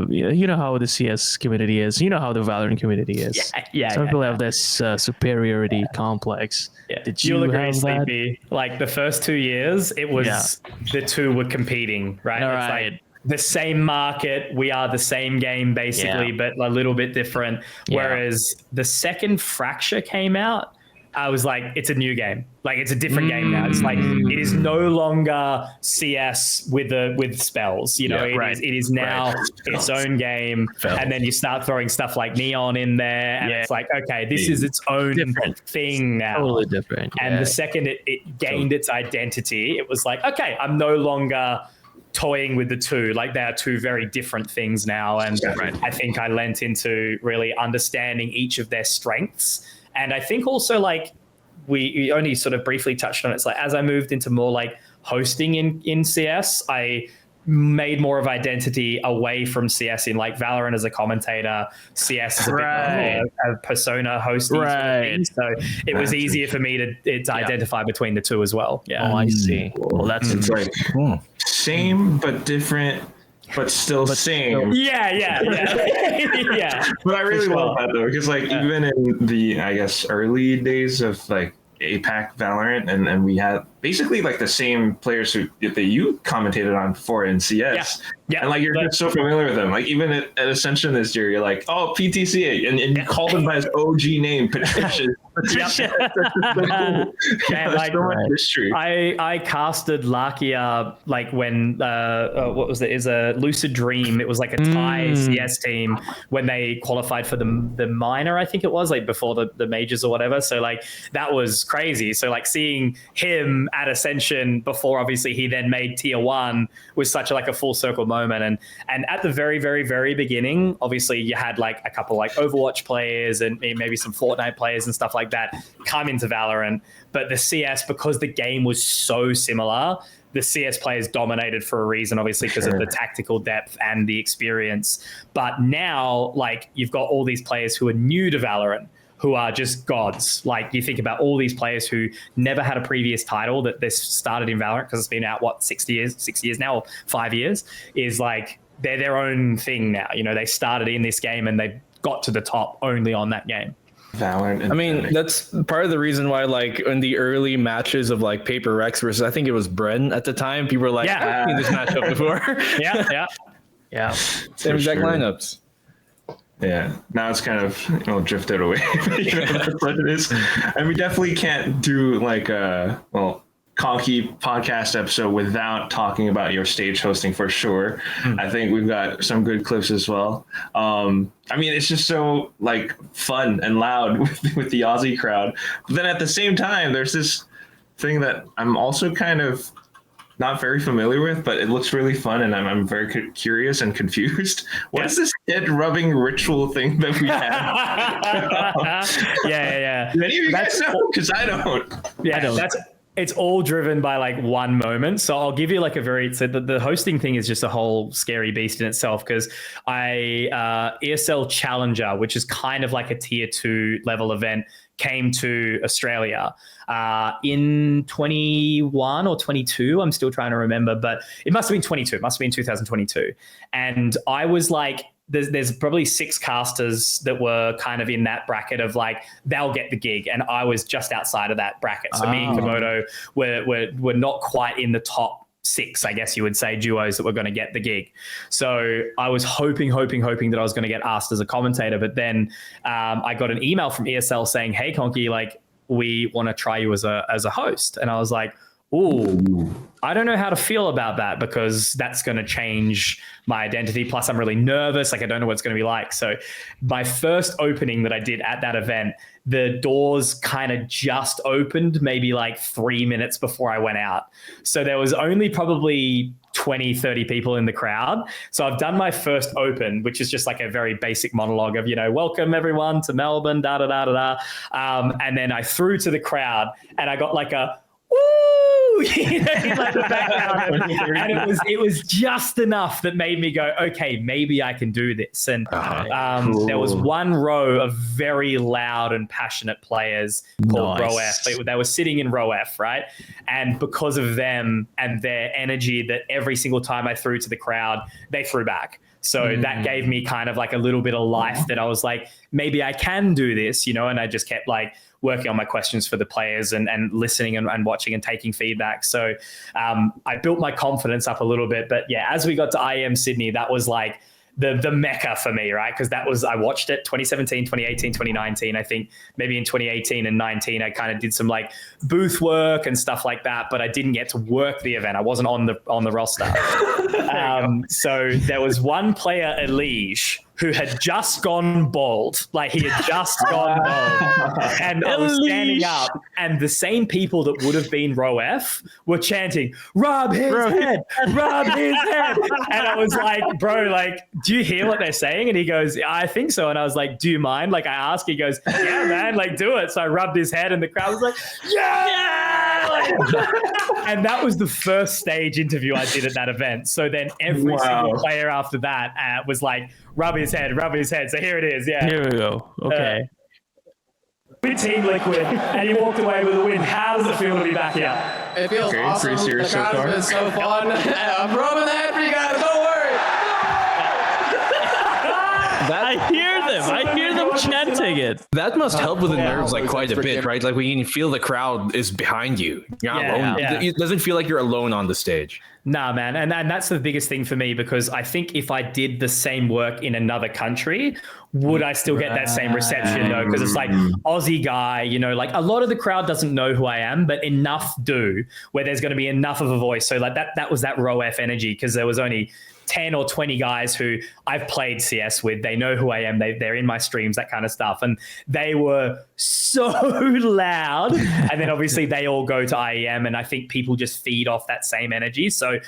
you know how the CS community is. You know how the Valorant community is. Some people have this superiority complex. Yeah. Did you You'll agree, have Sleepy? Like the first 2 years, it was the two were competing, right? All it's right. like the same market. We are the same game basically, but a little bit different. Whereas the second Fracture came out, I was like, it's a new game. Like, it's a different game now. It's like, it is no longer CS with spells. You know, it is now its own game. And then you start throwing stuff like Neon in there, and it's like, okay, this is its own thing now. Totally different. And the second it gained its identity, it was like, okay, I'm no longer toying with the two. Like, they are two very different things now. And I think I lent into really understanding each of their strengths. And I think also, like, we only sort of briefly touched on it. It's like, as I moved into more like hosting in CS, I made more of identity away from CS in like Valorant as a commentator, CS as a bit more a persona hosting sort of thing. So it was easier for me to identify between the two as well. Yeah. Oh, I see. Well, that's it's like same but different. But still same. Yeah. But I really love that though, because like even in the, I guess, early days of like APAC Valorant, and we had basically like the same players that you commentated on before in CS. Yeah. And like you're just so familiar with them. Like even at Ascension this year, you're like, oh, PTCA, and you called him by his OG name, Patricia. Like, so much history. I casted Lakia like when what was it? Is a Lucid Dream. It was like a Thai CS team when they qualified for the minor, I think it was, like before the majors or whatever. So like that was crazy. So like seeing him at Ascension before obviously he then made tier 1 was such a full circle moment. And at the very, very, very beginning, obviously you had like a couple like Overwatch players and maybe some Fortnite players and stuff like that come into Valorant. But the CS, because the game was so similar, the CS players dominated for a reason, obviously, because of the tactical depth and the experience. But now, like, you've got all these players who are new to Valorant, who are just gods. Like, you think about all these players who never had a previous title that they started in Valorant, because it's been out, 6 years now, or 5 years, is like, they're their own thing now. You know, they started in this game and they got to the top only on that game. Valorant. I mean, that's part of the reason why, like, in the early matches of like Paper Rex versus, I think it was Bren at the time, people were like, I've seen this matchup before. Yeah. Same exact lineups. Yeah, now it's kind of drifted away. That's what it is. And we definitely can't do like Conky podcast episode without talking about your stage hosting for sure. I think we've got some good clips as well. I mean, it's just so like fun and loud with the Aussie crowd. But then at the same time, there's this thing that I'm also kind of not very familiar with, but it looks really fun, and I'm very curious and confused. What is this head rubbing ritual thing that we have? Yeah. Do any of you guys know? Because I don't. Yeah, I don't. It's all driven by like one moment. So I'll give you like the hosting thing is just a whole scary beast in itself, because ESL Challenger, which is kind of like a tier 2 level event, came to Australia in 21 or 22. I'm still trying to remember, but it must have been 22. It must have been 2022. And I was like, there's probably 6 casters that were kind of in that bracket of like, they'll get the gig. And I was just outside of that bracket. So me and Komodo were not quite in the top 6, I guess you would say, duos that were going to get the gig. So I was hoping that I was going to get asked as a commentator. But then I got an email from ESL saying, hey, Conky, like, we want to try you as a host. And I was like, ooh, I don't know how to feel about that, because that's going to change my identity. Plus, I'm really nervous. Like, I don't know what it's going to be like. So my first opening that I did at that event, the doors kind of just opened maybe like 3 minutes before I went out. So there was only probably 20, 30 people in the crowd. So I've done my first open, which is just like a very basic monologue of, welcome everyone to Melbourne, and then I threw to the crowd and I got like a, woo, in like the background. And it was just enough that made me go, okay, maybe I can do this. And cool. There was one row of very loud and passionate players called Row F. They were sitting in Row F, right? And because of them and their energy, that every single time I threw to the crowd, they threw back. So that gave me kind of like a little bit of life, that I was like, maybe I can do this, and I just kept like working on my questions for the players and listening and watching and taking feedback. So I built my confidence up a little bit. But yeah, as we got to IEM Sydney, that was like the mecca for me, right? Because I watched it 2017, 2018, 2019. I think maybe in 2018 and 19, I kind of did some like booth work and stuff like that, but I didn't get to work the event. I wasn't on the roster. So there was one player, Elige, who had just gone bald. Like he had just gone bald. And I was standing up and the same people that would have been row F were chanting, rub his head, rub his head. And I was like, bro, like, do you hear what they're saying? And he goes, I think so. And I was like, do you mind? Like I asked, he goes, yeah, man, like do it. So I rubbed his head and the crowd was like, yeah! Like, and that was the first stage interview I did at that event. So then every single player after that was like, rub his head. So here it is. Yeah. Here we go. Okay. With Team Liquid, and you walked away with a win. How does it feel to be back here? It feels awesome. Pretty serious the crowd has been so fun. I'm rubbing the head for you guys. Don't worry. I hear them chanting it. That must help with the nerves like quite a bit, right? Like when you can feel the crowd is behind you. You're not alone. Yeah. It doesn't feel like you're alone on the stage. Nah, man. And that's the biggest thing for me, because I think if I did the same work in another country, would I still get that same reception? No, because it's like Aussie guy, you know, like a lot of the crowd doesn't know who I am, but enough do, where there's going to be enough of a voice. So like that was that row F energy, because there was only 10 or 20 guys who I've played CS with. They know who I am. They're in my streams, that kind of stuff. And they were so loud. And then obviously they all go to IEM, and I think people just feed off that same energy. So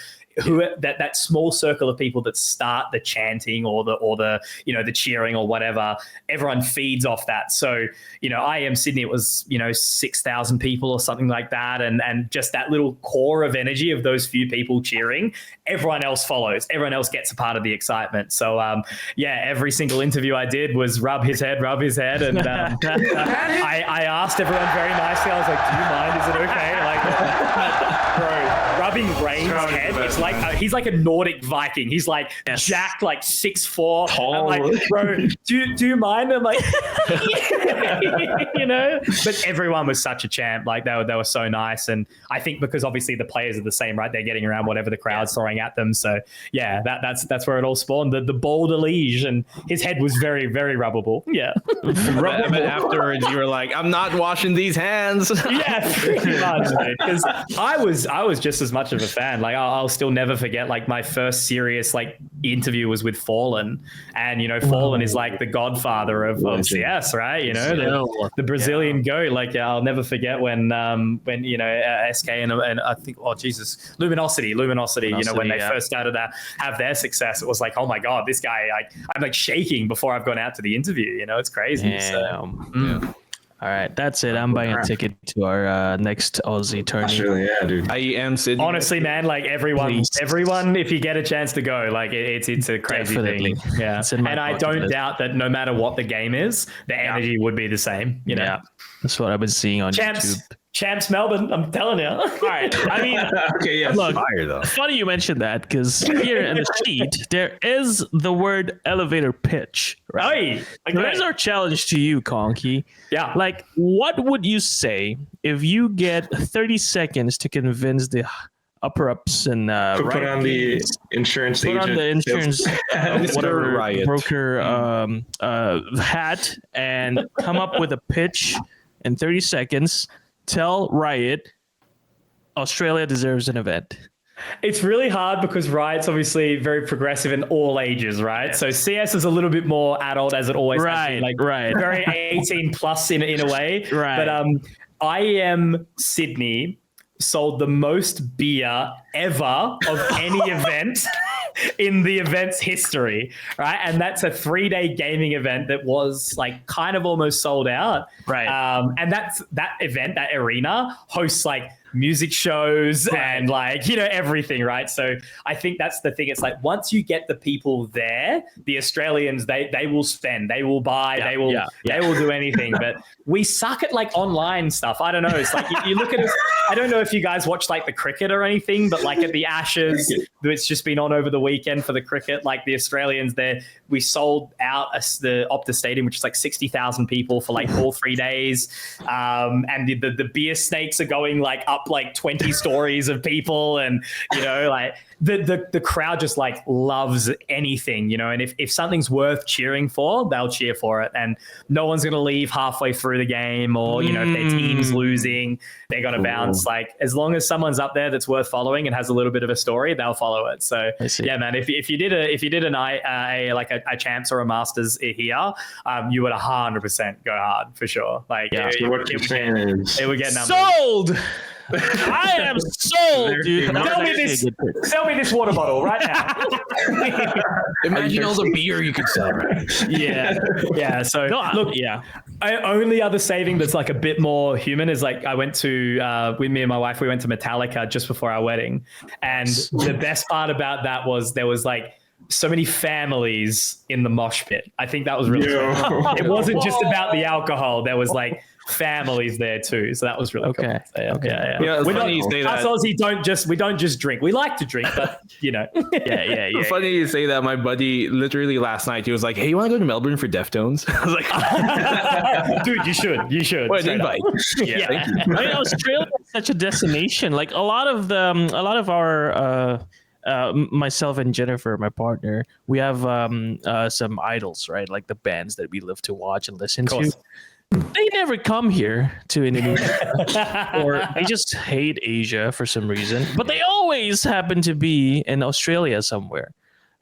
that small circle of people that start the chanting or the you know, the cheering or whatever, everyone feeds off that. So, you know, IEM Sydney, it was, you know, 6,000 people or something like that, and just that little core of energy of those few people cheering, everyone else follows, everyone else gets a part of the excitement. So yeah, every single interview I did was rub his head, and I asked everyone very nicely, I was like, do you mind, is it okay? Like, bro, rubbing Rain's head, it's like he's like a Nordic Viking. He's like jacked, like 6'4". I'm like, bro, do you mind? I'm like, you know. But everyone was such a champ. Like they were so nice, and I think because obviously the players are the same, right? They're getting around whatever the crowd's throwing at them. So yeah, that's where it all spawned. The bald Elige, and his head was very, very rubbable. Yeah. But afterwards, you were like, I'm not washing these hands. Yeah, pretty much. Because I was just as much of a fan. Like I'll still never forget, like my first serious like interview was with Fallen, and you know, Fallen is like the godfather of CS, right? You know, the Brazilian goat. Like I'll never forget when you know, SK and I think, oh Jesus, Luminosity, you know, when they first started to have their success, it was like, oh my God, this guy, I'm like shaking before I've gone out to the interview. You know, it's crazy. Yeah. All right, that's it. I'm buying a ticket to our next Aussie tournament. Yeah, dude. IEM Sydney. Honestly, man, like everyone, if you get a chance to go, like it's a crazy thing. Yeah, and I don't doubt that no matter what the game is, the energy would be the same. You know, yeah, that's what I've been seeing on YouTube. Champs Melbourne, I'm telling you. All right. I mean, okay, yeah. Look, fire, though. Funny you mentioned that, because here in the sheet, there is the word elevator pitch. Right? So there's our challenge to you, Conky. Yeah. Like, what would you say if you get 30 seconds to convince the upper ups and put on the insurance agent, put on the insurance whatever Riot. broker hat, and come up with a pitch in 30 seconds? Tell Riot Australia deserves an event. It's really hard because Riot's obviously very progressive in all ages, right? So CS is a little bit more adult, as it always has been, like very 18 plus in a way. Right. But IEM Sydney sold the most beer ever of any event in the event's history, right? And that's a 3-day gaming event that was like kind of almost sold out. Right. And that event, that arena hosts like music shows and like, everything, right? So I think that's the thing. It's like once you get the people there, the Australians, they will spend, they will buy, they will do anything. But we suck at like online stuff. I don't know. It's like you look at it. I don't know if you guys watch like the cricket or anything, but like at the Ashes, it's just been on over the weekend for the cricket. Like the Australians there, we sold out the Optus Stadium, which is like 60,000 people for like all 3 days. And the beer snakes are going like up like 20 stories of people. And, like the crowd just like loves anything, and if something's worth cheering for, they'll cheer for it. And no one's going to leave halfway through the game or, if their team's losing, they're going to bounce. Like as long as someone's up there that's worth following and has a little bit of a story, they'll follow it. So yeah, man, if you did a champs or a masters here, you would 100% go hard for sure. Like so what you're saying is it would get numbers. Sold. I am sold, dude. Sell me this water bottle right now. Imagine all the beer you could sell. Right? Yeah. So look, only other saving that's like a bit more human is like I went to with me and my wife. We went to Metallica just before our wedding, and the best part about that was there was like so many families in the mosh pit. I think that was really cool. It wasn't just about the alcohol. There was like families there too, so that was really cool. Yeah, we're funny you say that. Us Aussie don't just drink. We like to drink, but It's funny you say that. My buddy literally last night, he was like, "Hey, you want to go to Melbourne for Deftones?" I was like, "Dude, you should." What an invite! Thank you. I mean, Australia is such a destination. Like a lot of our. Myself and Jennifer, my partner, we have some idols, right? Like the bands that we love to watch and listen to. They never come here to Indonesia, or they just hate Asia for some reason. But they always happen to be in Australia somewhere.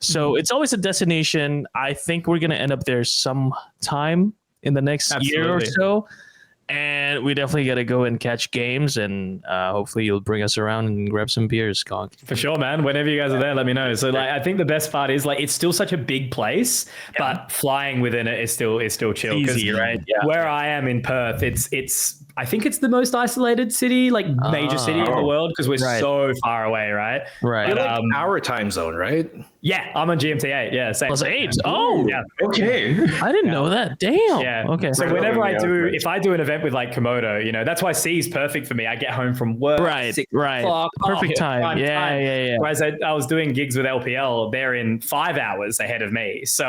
So it's always a destination. I think we're gonna end up there sometime in the next year or so. And we definitely got to go and catch games, and hopefully you'll bring us around and grab some beers, Conk. For sure, man. Whenever you guys are there, let me know. So, like, I think the best part is like it's still such a big place, but flying within it is still chill. Easy, right? Yeah. Where I am in Perth, it's I think it's the most isolated city, like major city in the world, because we're so far away, right? Right. You're like our time zone, right? Yeah, I'm on GMT 8. Yeah, same. +8. Oh, yeah. Okay. I didn't know that. Damn. Yeah. Okay. So whenever if I do an event with like Komodo, that's why C is perfect for me. I get home from work. Right. 6 right. o'clock. Perfect time. Yeah. Whereas I was doing gigs with LPL, they're in 5 hours ahead of me. So,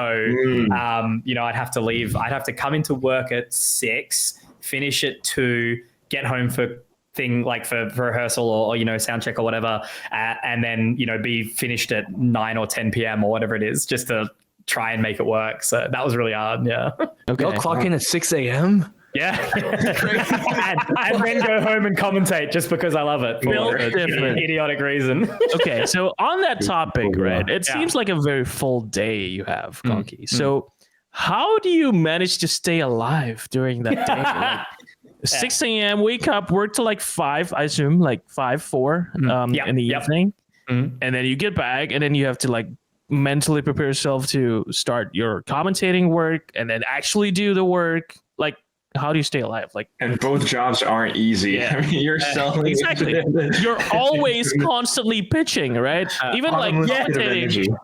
I'd have to leave. I'd have to come into work at 6, finish at 2, get home for rehearsal or sound check or whatever, and then be finished at 9 or 10 p.m. or whatever it is, just to try and make it work. So that was really hard. Yeah. Okay. Y'all clock in at 6 a.m. Yeah. and then go home and commentate just because I love it for an idiotic reason. Okay, so on that topic, right? It seems like a very full day you have, Conky. So how do you manage to stay alive during that day? Like, 6 a.m. wake up, work till like 5, I assume, like 4 in the evening. And then you get back, and then you have to like mentally prepare yourself to start your commentating work and then actually do the work. Like, how do you stay alive? Like, and both jobs aren't easy. Yeah. I mean, you're selling. Exactly. You're always constantly pitching, right? Even like commentating,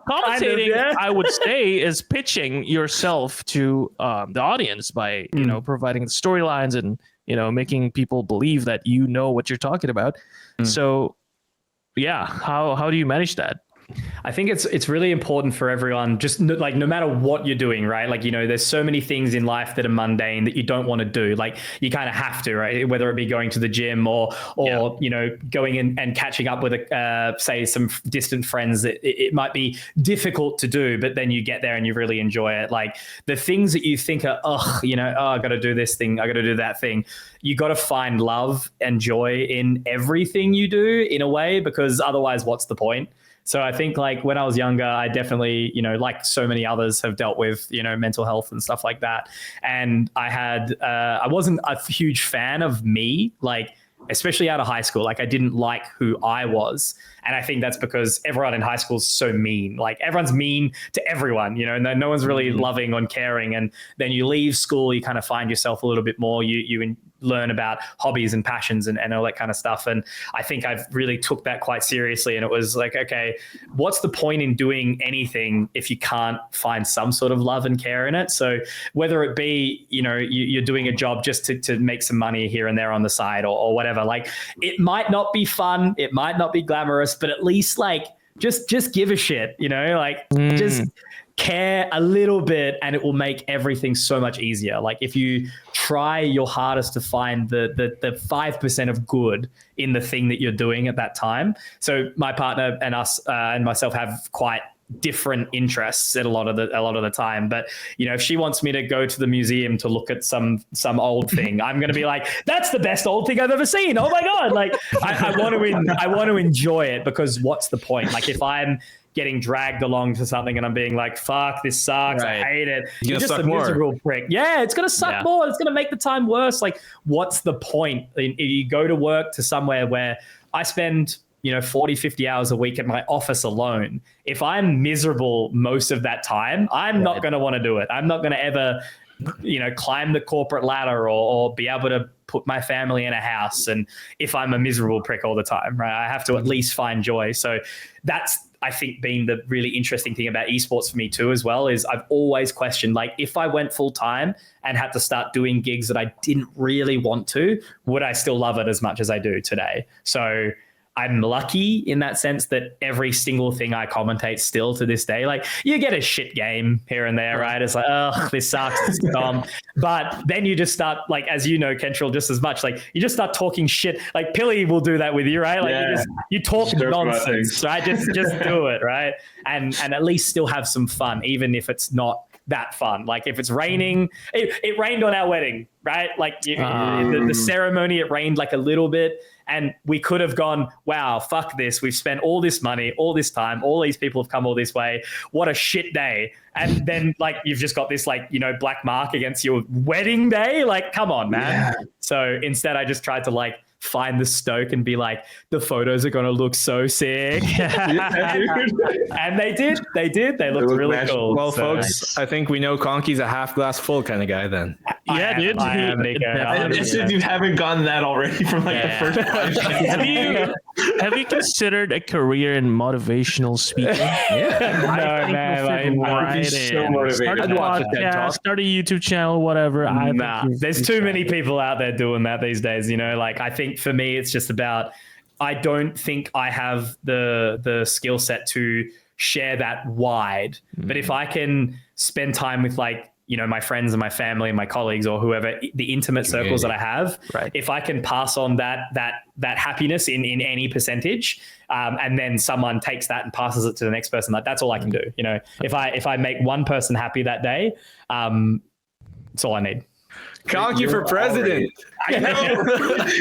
I would say, is pitching yourself to the audience by, providing the storylines and, making people believe that you know what you're talking about. So, yeah, how do you manage that? I think it's really important for everyone, just like no matter what you're doing, right? Like, there's so many things in life that are mundane that you don't want to do. Like you kind of have to, right? Whether it be going to the gym or going in and catching up with say some distant friends that it might be difficult to do, but then you get there and you really enjoy it. Like the things that you think are, I got to do this thing, I got to do that thing. You got to find love and joy in everything you do in a way, because otherwise what's the point? So I think like when I was younger, I definitely, like so many others have dealt with, mental health and stuff like that. And I wasn't a huge fan of me, like, especially out of high school. Like I didn't like who I was. And I think that's because everyone in high school is so mean. Like everyone's mean to everyone, and no one's really loving or caring. And then you leave school, you kind of find yourself a little bit more. You learn about hobbies and passions and all that kind of stuff. And I think I've really took that quite seriously. And it was like, okay, what's the point in doing anything if you can't find some sort of love and care in it? So whether it be, you're doing a job just to make some money here and there on the side or whatever, like it might not be fun, it might not be glamorous, but at least like just give a shit, just care a little bit and it will make everything so much easier. Like if you try your hardest to find the 5% of good in the thing that you're doing at that time. So my partner and us and myself have quite different interests at a lot of the time, but if she wants me to go to the museum to look at some old thing, I'm going to be like, that's the best old thing I've ever seen. Oh my God. Like I want to enjoy it, because what's the point? Like if I'm getting dragged along to something and I'm being like, fuck, this sucks. Right. I hate it. You're just a miserable prick. Yeah, it's going to suck more. It's going to make the time worse. Like, what's the point? You go to work to somewhere where I spend 40, 50 hours a week at my office alone. If I'm miserable most of that time, I'm not going to want to do it. I'm not going to ever, climb the corporate ladder or be able to put my family in a house. And if I'm a miserable prick all the time, right, I have to at least find joy. So that's, I think, been the really interesting thing about esports for me too, as well, is I've always questioned, like, if I went full time and had to start doing gigs that I didn't really want to, would I still love it as much as I do today? So I'm lucky in that sense that every single thing I commentate still to this day, like you get a shit game here and there, right? It's like, oh, this sucks, it's dumb. But then you just start, like, as you know, Kentrell, just as much, like you just start talking shit. Like Pilly will do that with you, right? Like you talk nonsense, right? Just do it, right? And at least still have some fun, even if it's not that fun. Like if it's raining, it rained on our wedding, right? Like the ceremony, it rained like a little bit. And we could have gone, wow, fuck this. We've spent all this money, all this time, all these people have come all this way. What a shit day. And then like, you've just got this like, black mark against your wedding day. Like, come on, man. Yeah. So instead I just tried to like find the stoke and be like, the photos are going to look so sick. And they did. They looked really cool. Well, folks, I think we know Conky's a half glass full kind of guy then. Yeah, dude. It's if you haven't gotten that already from like the first 5 seconds. Have you considered a career in motivational speaking? No, man. I'd be so motivated. I'd watch a TED Talk. Start a YouTube channel, whatever. There's too many people out there doing that these days. Like I think for me, it's just about, I don't think I have the skill set to share that wide. But if I can spend time with like, my friends and my family and my colleagues or whoever, the intimate circles that I have, if I can pass on that happiness in any percentage, and then someone takes that and passes it to the next person, like that's all I can do. If I make one person happy that day, that's all I need. Conky for president. I know.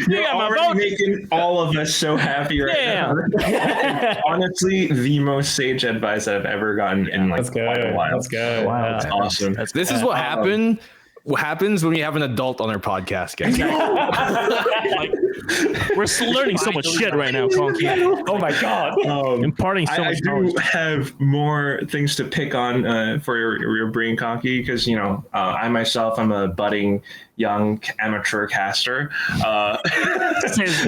You're already making all of us so happy right now. Honestly, the most sage advice I've ever gotten in like quite a while. Let's go. Wow, that's awesome. This is what happened. What happens when you have an adult on our podcast, guys? We're still learning so much shit right now, Conky. Oh my God. Imparting so much knowledge. I do have more things to pick on for your brain, Conky, because, I myself, I'm a budding young amateur caster.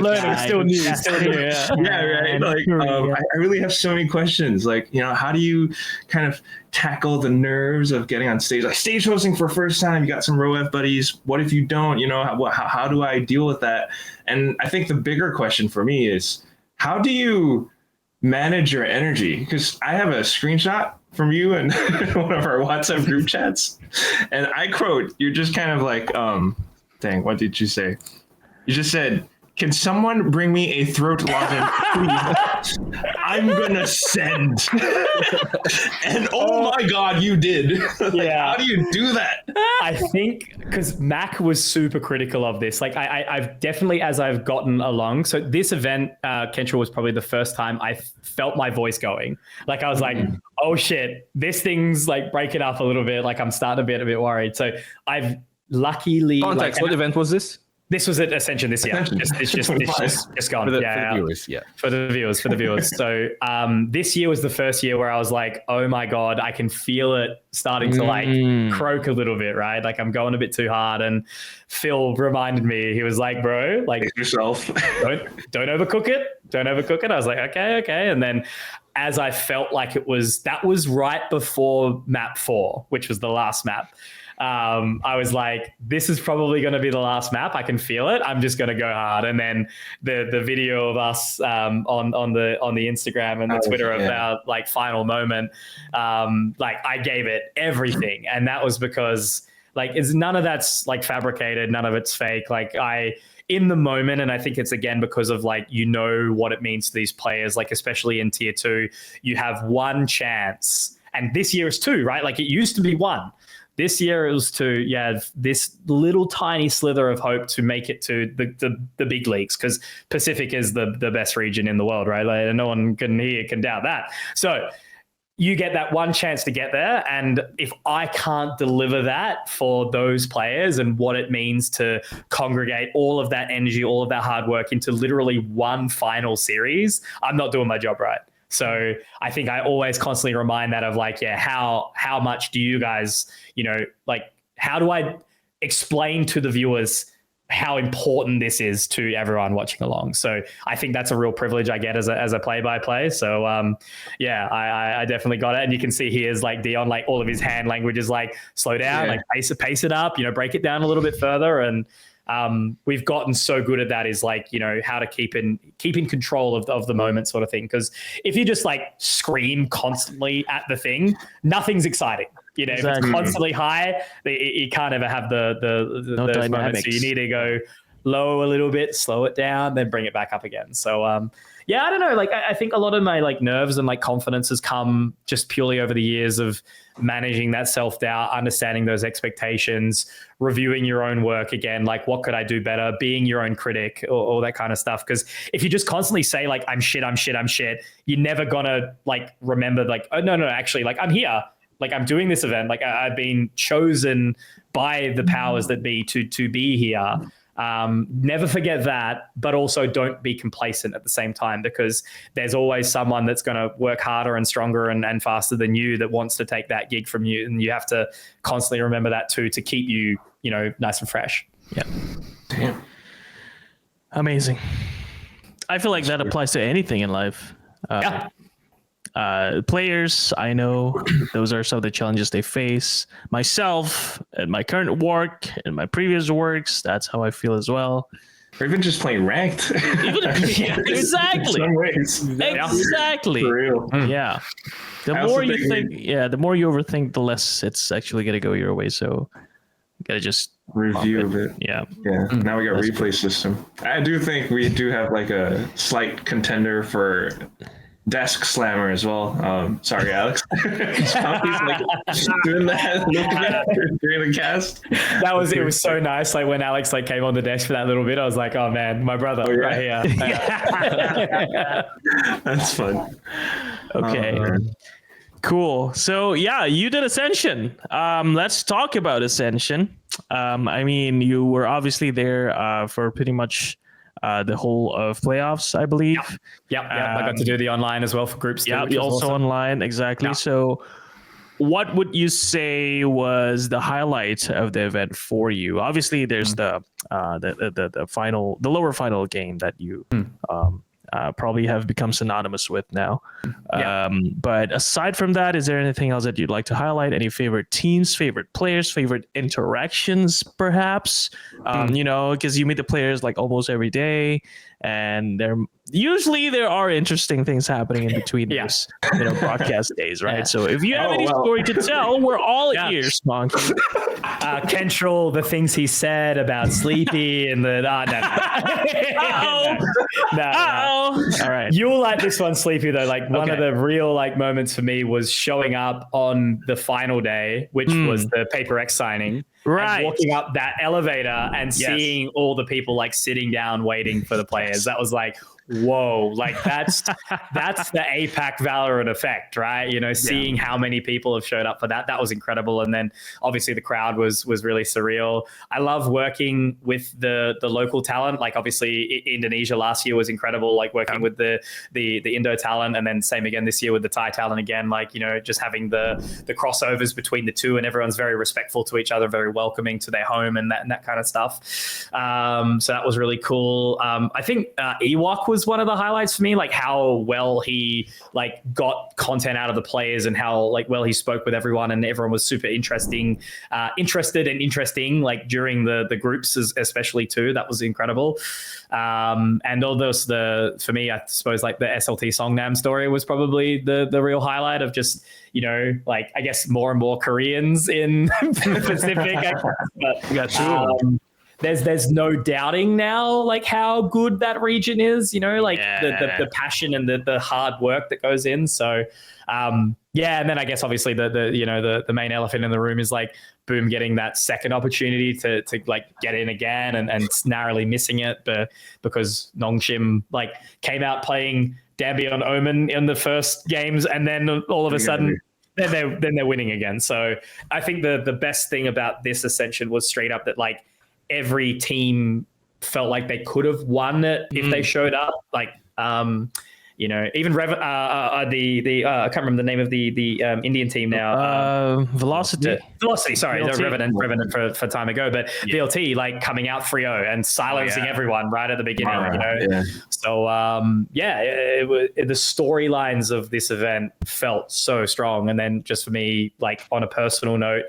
Learning, still new. Yeah, right. Like, I really have so many questions. Like, how do you kind of tackle the nerves of getting on stage, like stage hosting for first time? You got some RoF buddies. What if you don't? How do I deal with that? And I think the bigger question for me is, how do you manage your energy? Because I have a screenshot from you and one of our WhatsApp group chats, and I quote, you're just kind of like, dang, what did you say? You just said, can someone bring me a throat lozenge, please? I'm gonna send. And oh my God, you did. How do you do that? I think because Mac was super critical of this. Like I've definitely, as I've gotten along. So this event, Kentrell, was probably the first time I felt my voice going. Like I was like, oh shit, this thing's like breaking up a little bit. Like I'm starting to be a bit worried. So I've luckily. Context, what event was this? This was at Ascension this year. It's just gone. For the viewers, yeah. For the viewers. So this year was the first year where I was like, oh my God, I can feel it starting to like croak a little bit, right? Like I'm going a bit too hard. And Phil reminded me, he was like, bro, like yourself. don't overcook it. Don't overcook it. I was like, okay. And then as I felt like that was right before map 4, which was the last map. I was like, this is probably going to be the last map. I can feel it. I'm just going to go hard. And then the video of us on the Instagram and the Twitter of our like final moment, like I gave it everything. And that was because like none of that's like fabricated. None of it's fake. Like in the moment, and I think it's again because of like, you know what it means to these players, like especially in tier 2, you have one chance. And this year is 2, right? Like it used to be 1. This year it was 2. You have this little tiny slither of hope to make it to the big leagues, because Pacific is the best region in the world, right? Like no one can doubt that. So you get that one chance to get there. And if I can't deliver that for those players and what it means to congregate all of that energy, all of that hard work into literally one final series, I'm not doing my job right. So I think I always constantly remind that of like, how much do you guys, like, how do I explain to the viewers how important this is to everyone watching along? So I think that's a real privilege I get as a play-by-play. So I definitely got it. And you can see here's like Dion, like all of his hand language is like slow down, like pace it up, break it down a little bit further. And we've gotten so good at that, is like, how to keep in control of the moment sort of thing. Because if you just like scream constantly at the thing, nothing's exciting. If it's constantly high, you can't ever have those moments. So you need to go low a little bit, slow it down, then bring it back up again. So I don't know. Like I think a lot of my like nerves and like confidence has come just purely over the years of managing that self-doubt, understanding those expectations, reviewing your own work again, like what could I do better, being your own critic, all that kind of stuff. Because if you just constantly say like I'm shit, you're never gonna like remember like, oh no, actually, like I'm here. Like I'm doing this event, like I've been chosen by the powers that be to be here. Never forget that, but also don't be complacent at the same time, because there's always someone that's going to work harder and stronger and faster than you that wants to take that gig from you. And you have to constantly remember that too, to keep you, nice and fresh. Yeah. Damn. Amazing. I feel like that applies to anything in life. Players, I know those are some of the challenges they face. Myself, at my current work, and my previous works, that's how I feel as well. Or even just playing ranked. Exactly. Exactly. For real. Yeah. The more you think, the more you overthink, the less it's actually gonna go your way. So you gotta just review a bit. Yeah. Now we got replay system. I do think we do have like a slight contender for desk slammer as well. Sorry, Alex. He's like doing that during the cast. It was so nice. Like when Alex like came on the desk for that little bit, I was like, oh man, my brother right here. That's fun. Okay. Cool. So you did Ascension. Let's talk about Ascension. I mean, you were obviously there for pretty much the whole of playoffs, I believe. I got to do the online as well for groups. Yeah, also awesome. Online, exactly. Yeah. So what would you say was the highlight of the event for you? Obviously, there's the final, the lower final game that you probably have become synonymous with now. But aside from that, is there anything else that you'd like to highlight? Any favorite teams, favorite players, favorite interactions, perhaps? Because you meet the players like almost every day, and there are interesting things happening in between those broadcast days, right? Yeah. So if you have any story to tell, we're all ears, Conky. Kentrell, the things he said about Sleepy and the all right, you'll like this one, Sleepy, though. Like one of the real like moments for me was showing up on the final day, which was the Paper X signing. Right. And walking up that elevator and seeing all the people like sitting down waiting for the players. That was like whoa, like that's the APAC Valorant effect, right? You know, seeing how many people have showed up for that was incredible. And then obviously the crowd was really surreal. I love working with the local talent. Like obviously Indonesia last year was incredible, like working with the Indo talent, and then same again this year with the Thai talent again, like, you know, just having the crossovers between the two, and everyone's very respectful to each other, very welcoming to their home and that kind of stuff. So that was really cool. I think Ewok was one of the highlights for me, like how well he like got content out of the players and how like well he spoke with everyone, and everyone was super interested and interesting like during the groups especially too. That was incredible. And all those, for me, I suppose like the SLT Songnam story was probably the real highlight of just, you know, like I guess more and more Koreans in Pacific. But, there's no doubting now like how good that region is, you know, like the passion and the hard work that goes in. So and then I guess obviously the main elephant in the room is like Boom getting that second opportunity to like get in again and narrowly missing it, but because Nongshim like came out playing Dambion Omen in the first games, and then all of a sudden then they're winning again. So I think the best thing about this Ascension was straight up that like every team felt like they could have won it if they showed up. Like you know, even I can't remember the name of the Indian team now. Velocity. Sorry, VLT. Revenant for time ago, but VLT like coming out 3-0 and silencing everyone right at the beginning. You know, so the storylines of this event felt so strong, and then just for me, like on a personal note,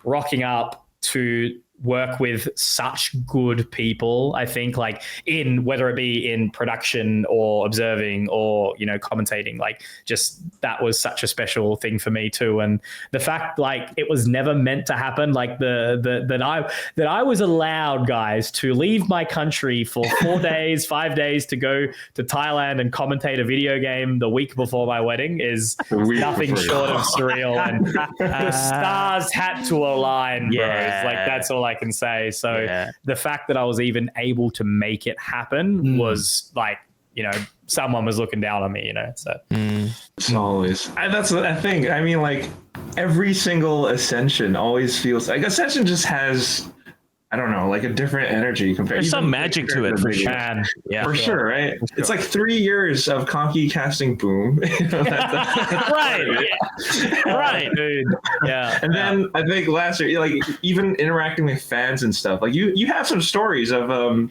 rocking up to work with such good people, I think, like in whether it be in production or observing or, you know, commentating, like just that was such a special thing for me too. And the fact like it was never meant to happen, like that I was allowed, guys, to leave my country for 5 days to go to Thailand and commentate a video game the week before my wedding is nothing short of surreal. And the stars had to align, bros. Like that's all I can say. So the fact that I was even able to make it happen was like, you know, someone was looking down on me, you know. So it's always that's the thing. I mean, like every single Ascension always feels like Ascension just has, I don't know, like a different energy compared. There's some magic to it for sure. For sure, right? It's like 3 years of Conky casting Boom. You know, right, dude. Yeah. And then I think last year, like even interacting with fans and stuff, like you have some stories of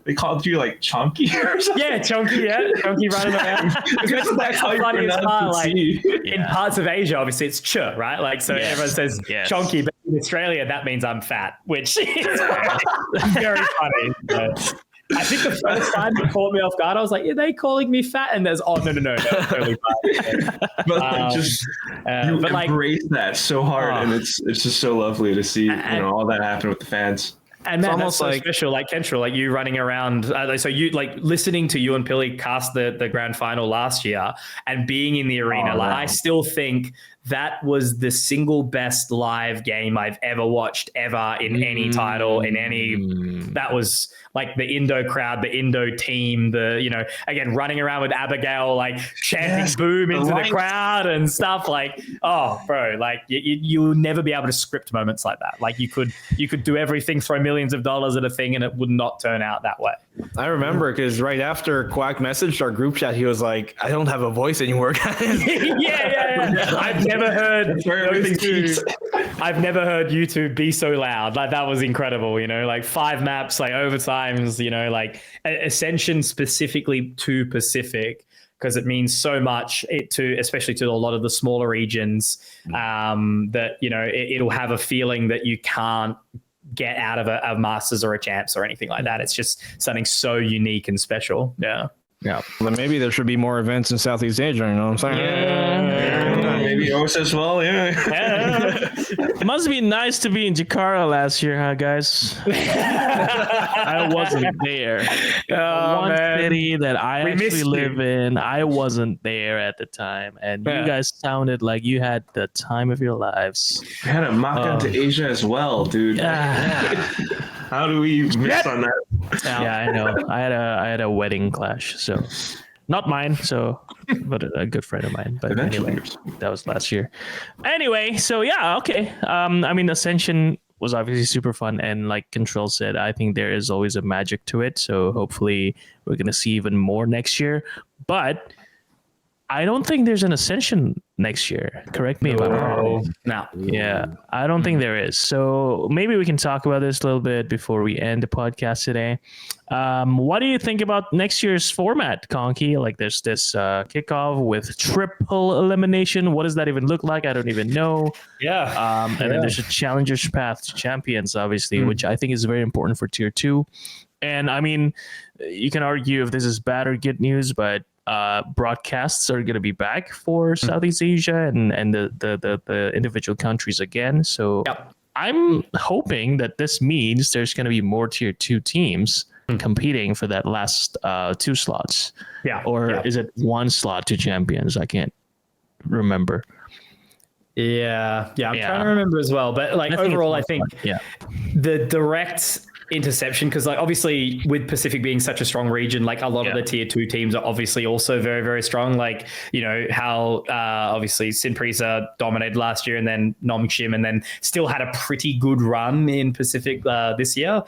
they called you like Chunky or something. Yeah, Chunky running around. That's the funniest part. Like in parts of Asia, obviously it's Ch, right? Like so everyone says Chunky, but in Australia that means I'm fat, which is very funny. But I think the first time it caught me off guard, I was like, "Are they calling me fat?" And there's no, totally fine. But like, just you embrace that so hard, and it's just so lovely to see all that happen with the fans. And man, that's so special, like Kentrell, like you running around. So you like listening to you and Pilly cast the grand final last year and being in the arena. Like I still think that was the single best live game I've ever watched ever in any title, in any. That was like the Indo crowd, the Indo team, again, running around with Abigail, like chanting Boom into the crowd and stuff. Like, oh, bro, like you'll never be able to script moments like that. Like you could do everything, throw millions of dollars at a thing, and it would not turn out that way. I remember because right after Quack messaged our group chat, he was like, "I don't have a voice anymore, guys." yeah. I've never heard you two be so loud. Like that was incredible, you know, like 5 maps, like overtimes, you know, like Ascension specifically to Pacific, because it means so much especially to a lot of the smaller regions, that, you know, it'll have a feeling that you can't get out of a Masters or a Champs or anything like that. It's just something so unique and special. Yeah. Well, maybe there should be more events in Southeast Asia, you know what I'm saying? Yeah. Maybe OCE as well, It must be nice to be in Jakarta last year, huh, guys? I wasn't there. One city that I actually live in, I wasn't there at the time. And you guys sounded like you had the time of your lives. We had a mock-up to Asia as well, dude. How do we miss on that? Yeah, I know. I had a wedding clash, so not mine, so but a good friend of mine. But anyway, that was last year. Anyway, so yeah, okay. I mean, Ascension was obviously super fun, and like Control said, I think there is always a magic to it. So hopefully, we're gonna see even more next year. But I don't think there's an Ascension next year. Correct me if I'm wrong. No. Yeah, I don't think there is. So maybe we can talk about this a little bit before we end the podcast today. What do you think about next year's format, Conky? Like there's this kickoff with triple elimination. What does that even look like? I don't even know. Yeah. And then there's a challenger's path to champions, obviously, which I think is very important for tier 2. And I mean, you can argue if this is bad or good news, but broadcasts are going to be back for Southeast Asia and the individual countries again. So I'm hoping that this means there's going to be more tier 2 teams competing for that last 2 slots. Yeah. Or is it 1 slot to champions? I can't remember. Yeah. I'm trying to remember as well. But like overall, I think the direct interception, because like obviously with Pacific being such a strong region, like a lot of the tier 2 teams are obviously also very, very strong. Like, you know, how obviously Sinprisa dominated last year, and then Nomshim, and then still had a pretty good run in Pacific this year.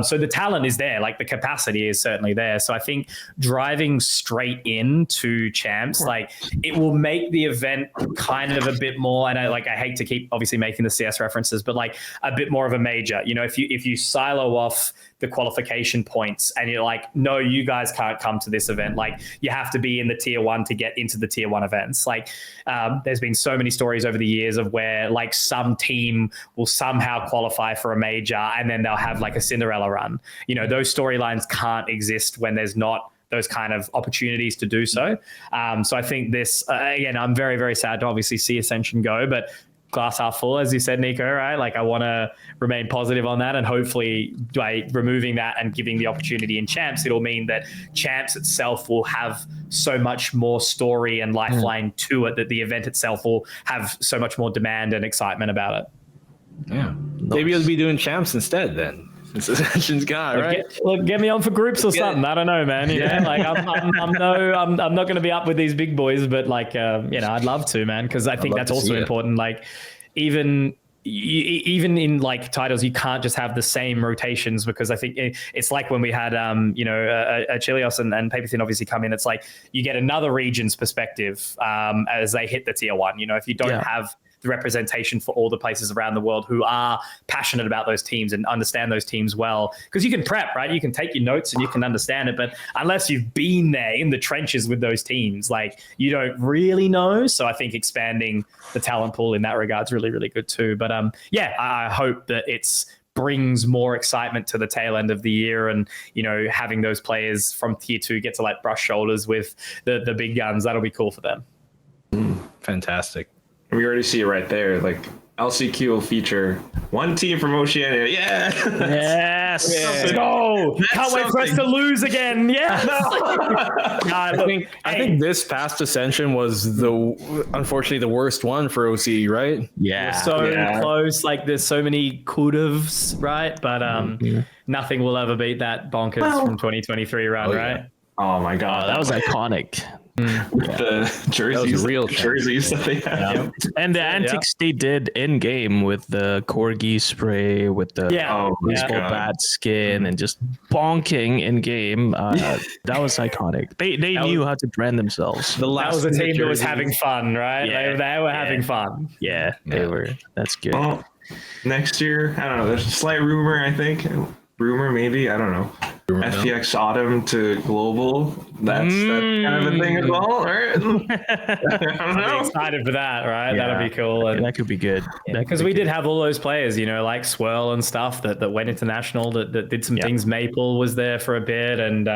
So the talent is there, like the capacity is certainly there. So I think driving straight into champs, like it will make the event kind of a bit more, and I hate to keep obviously making the CS references, but like a bit more of a major. You know, if you silo off the qualification points and you're like, no, you guys can't come to this event, like you have to be in the tier 1 to get into the tier 1 events. Like there's been so many stories over the years of where like some team will somehow qualify for a major and then they'll have like a Cinderella run. You know, those storylines can't exist when there's not those kind of opportunities to do so. So I think this, again, I'm very, very sad to obviously see Ascension go, but glass half full, as you said, Nico, right? Like I want to remain positive on that, and hopefully by removing that and giving the opportunity in champs, it'll mean that champs itself will have so much more story and lifeline to it, that the event itself will have so much more demand and excitement about it. Yeah. Maybe you'll be doing champs instead then. It's Ascension's guy, right? Get me on for groups or something. I don't know, man. You know, like I'm not going to be up with these big boys, but like, you know, I'd love to, man, because I think that's also important. Like, even in like titles, you can't just have the same rotations, because I think it's like when we had you know, Chilios and Paperthin obviously come in. It's like you get another region's perspective as they hit the tier 1. You know, if you don't have the representation for all the places around the world who are passionate about those teams and understand those teams well, because you can prep, right? You can take your notes and you can understand it, but unless you've been there in the trenches with those teams, like you don't really know. So I think expanding the talent pool in that regard is really, really good too. But I hope that it's brings more excitement to the tail end of the year, and you know, having those players from tier 2 get to like brush shoulders with the big guns. That'll be cool for them. Fantastic. We already see it right there. Like LCQ will feature 1 team from Oceania. Yeah. Yes. Let's go. Can't wait for us to lose again. Yeah. I think this past Ascension was unfortunately the worst one for OCE, right? Yeah. So close. Like there's so many could-haves, right? But nothing will ever beat that bonkers from 2023 run, right? Oh my God. That was iconic. With the jerseys, real jerseys that they have. Yeah. And the antics they did in game with the corgi spray, with the baseball bat skin, and just bonking in game. That was iconic. They knew how to brand themselves. That was a team that was having fun, right? Yeah. They were having fun. Yeah, they were. That's good. Well, next year, I don't know. There's a slight rumor, I think. Maybe. I don't know. FPX Autumn to Global. That's kind of a thing as well, right? I don't know. I'm excited for that, right? Yeah. That'll be cool. And that could be good. Because we did have all those players, you know, like Swirl and stuff that went international, that did some things. Maple was there for a bit, and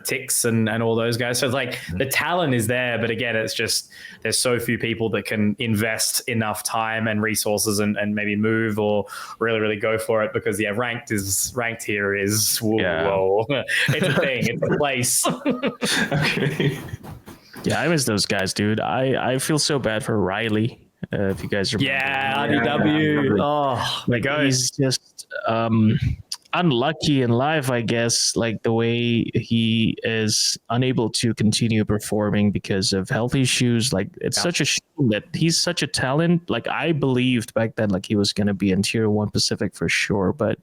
Tix and all those guys. So it's like the talent is there, but again, it's just there's so few people that can invest enough time and resources and maybe move or really, really go for it, because ranked here is whoa. It's a thing. It's a place. Okay. Yeah, I miss those guys, dude. I feel so bad for Riley. If you guys remember. Yeah, RDW. Oh, like he's just unlucky in life, I guess, like the way he is unable to continue performing because of health issues. Like it's such a shame that he's such a talent. Like I believed back then, like he was going to be in Tier 1 Pacific for sure, but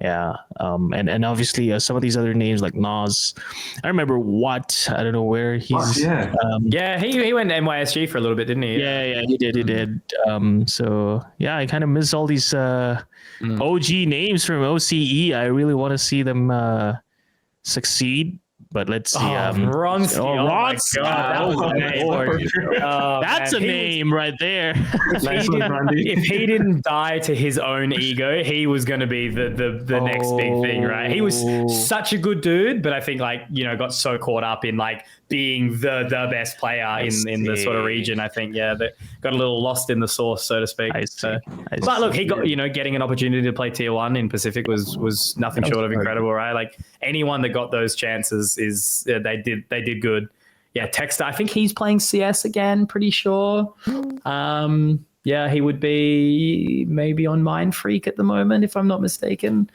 yeah. And obviously some of these other names like Nas, I remember I don't know where he's. He went NYSG for a little bit, didn't he? Yeah, he did. So yeah, I kind of miss all these OG names from OCE. I really want to see them succeed. But let's see. Vronsky. That's a name right there. If he didn't die to his own ego, he was going to be the next big thing, right? He was such a good dude, but I think got so caught up in like being the best player in the sort of region. I think that got a little lost in the sauce, so to speak. But look, he got getting an opportunity to play Tier 1 in Pacific was nothing short of incredible, right? Like anyone that got those chances they did good. Yeah, Texter, I think he's playing CS again, pretty sure. He would be maybe on Mind Freak at the moment, if I'm not mistaken.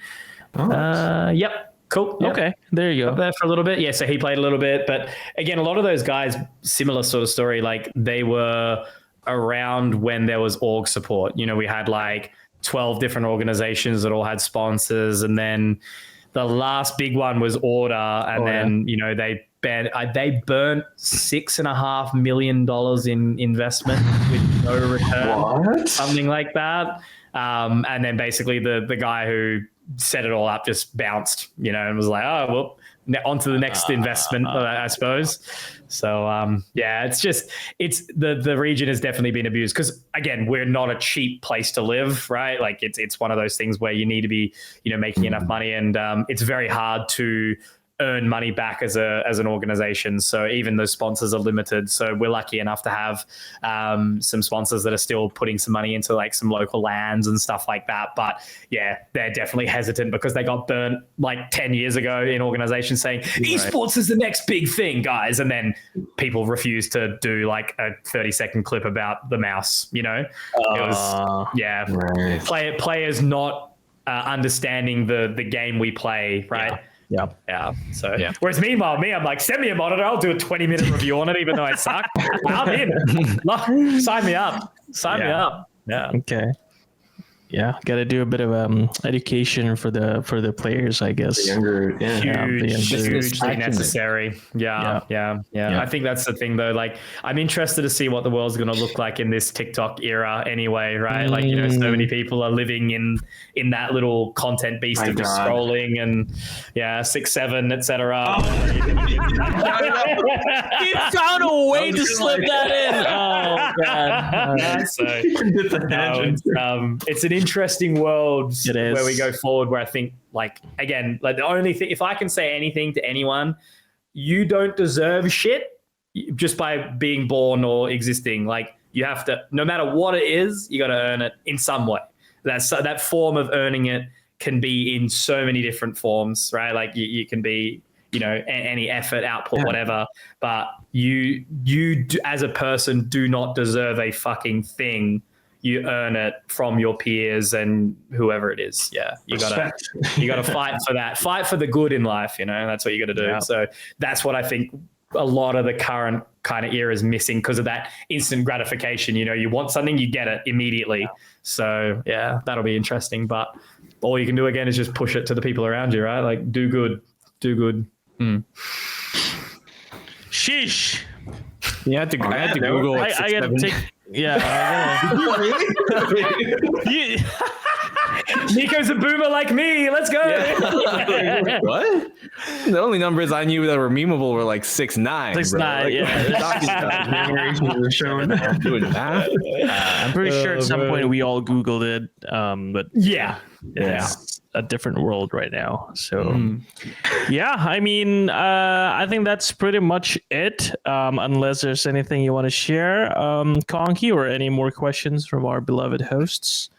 Yep. Cool. Yep. Okay, there you go. Up there for a little bit. Yeah, so he played a little bit. But again, a lot of those guys, similar sort of story, like they were around when there was org support. We had like 12 different organizations that all had sponsors. And then the last big one was Order. And then, they burnt $6.5 million in investment with no return. Something like that. And then basically the guy who set it all up just bounced, and was like, oh, well, on to the next investment, I suppose. So, it's the region has definitely been abused because, again, we're not a cheap place to live, right? Like it's one of those things where you need to be, making enough money, and it's very hard to earn money back as an organization. So even those sponsors are limited. So we're lucky enough to have some sponsors that are still putting some money into like some local lands and stuff like that. But yeah, they're definitely hesitant because they got burnt like 10 years ago in organizations saying esports is the next big thing, guys. And then people refuse to do like a 30-second clip about the mouse, It was, players not understanding the game we play, right? Yeah. So, whereas meanwhile, I'm like, send me a monitor. I'll do a 20-minute review on it, even though I suck. I'm in. Sign me up. Sign me up. Yeah. Okay. Yeah, got to do a bit of education for the players, I guess. The younger, hugely necessary. Yeah. I think that's the thing, though. Like, I'm interested to see what the world's going to look like in this TikTok era, anyway. Right? Like, so many people are living in that little content beast of just scrolling and 6-7, etc. You found a way to slip that in. Oh God. It's an interesting world where we go forward, where I think, like, again, like the only thing, if I can say anything to anyone, you don't deserve shit just by being born or existing. Like, you have to, no matter what it is, you got to earn it in some way. That form of earning it can be in so many different forms, right? Like you can be, any effort, output, whatever, but you as a person do not deserve a fucking thing. You earn it from your peers and whoever it is. Yeah, you gotta fight for that. Fight for the good in life. That's what you got to do. Yeah. So that's what I think a lot of the current kind of era is missing because of that instant gratification. You want something, you get it immediately. Yeah. So yeah, that'll be interesting. But all you can do again is just push it to the people around you, right? Like do good. Sheesh. I had to Google. I got to take. Yeah. Nico's a boomer like me. Let's go. Yeah. What? The only numbers I knew that were memeable were like 6'9". 6'9". I'm pretty sure at some point we all Googled it. But it's a different world right now. So I mean, I think that's pretty much it. Unless there's anything you want to share, Conky, or any more questions from our beloved hosts.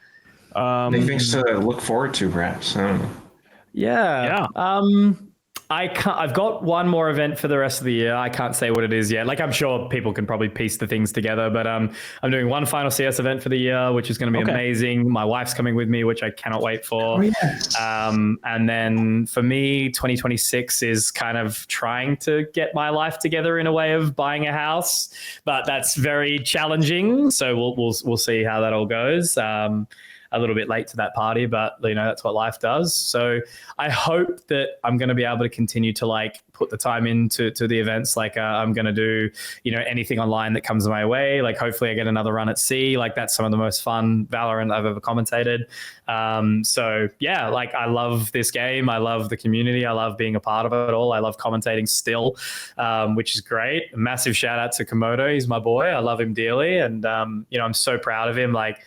Things to look forward to, perhaps. I don't know. Yeah. I've got one more event for the rest of the year. I can't say what it is yet. Like, I'm sure people can probably piece the things together, but I'm doing one final CS event for the year, which is going to be amazing. My wife's coming with me, which I cannot wait for. And then for me, 2026 is kind of trying to get my life together in a way of buying a house, but that's very challenging. So we'll see how that all goes. A little bit late to that party, but that's what life does. So I hope that I'm going to be able to continue to like put the time into the events. Like I'm going to do, anything online that comes my way. Like hopefully I get another run at sea. Like that's some of the most fun Valorant I've ever commentated. So yeah, like I love this game. I love the community. I love being a part of it all. I love commentating still, which is great. A massive shout out to Komodo. He's my boy. I love him dearly. And, I'm so proud of him. Like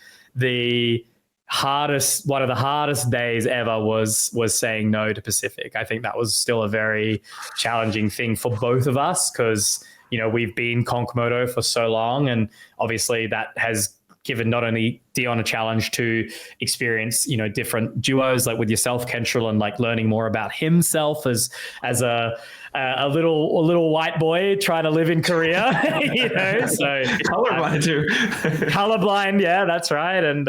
one of the hardest days ever was saying no to Pacific. I think that was still a very challenging thing for both of us because, we've been Conkmodo for so long. And obviously that has given not only Dion a challenge to experience, different duos like with yourself, Kentrell, and like learning more about himself as a little white boy trying to live in Korea, so colorblind too. Colorblind, yeah, that's right. And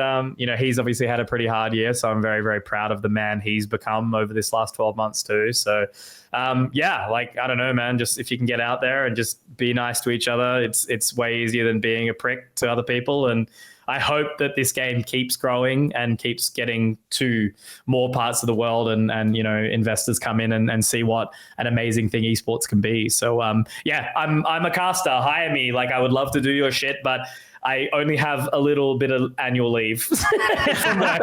he's obviously had a pretty hard year, so I'm very, very proud of the man he's become over this last 12 months too. So like I don't know, man, just if you can get out there and just be nice to each other, it's way easier than being a prick to other people. And I hope that this game keeps growing and keeps getting to more parts of the world and investors come in and see what an amazing thing esports can be. So I'm a caster. Hire me. Like I would love to do your shit, but I only have a little bit of annual leave. I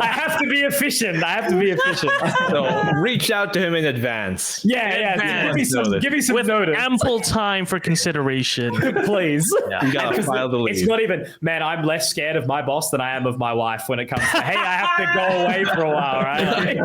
have to be efficient. So reach out to him in advance. Yeah. Give me some with notice. Ample time for consideration. Please. You gotta file the leave. It's not even, man, I'm less scared of my boss than I am of my wife when it comes to, hey, I have to go away for a while, right?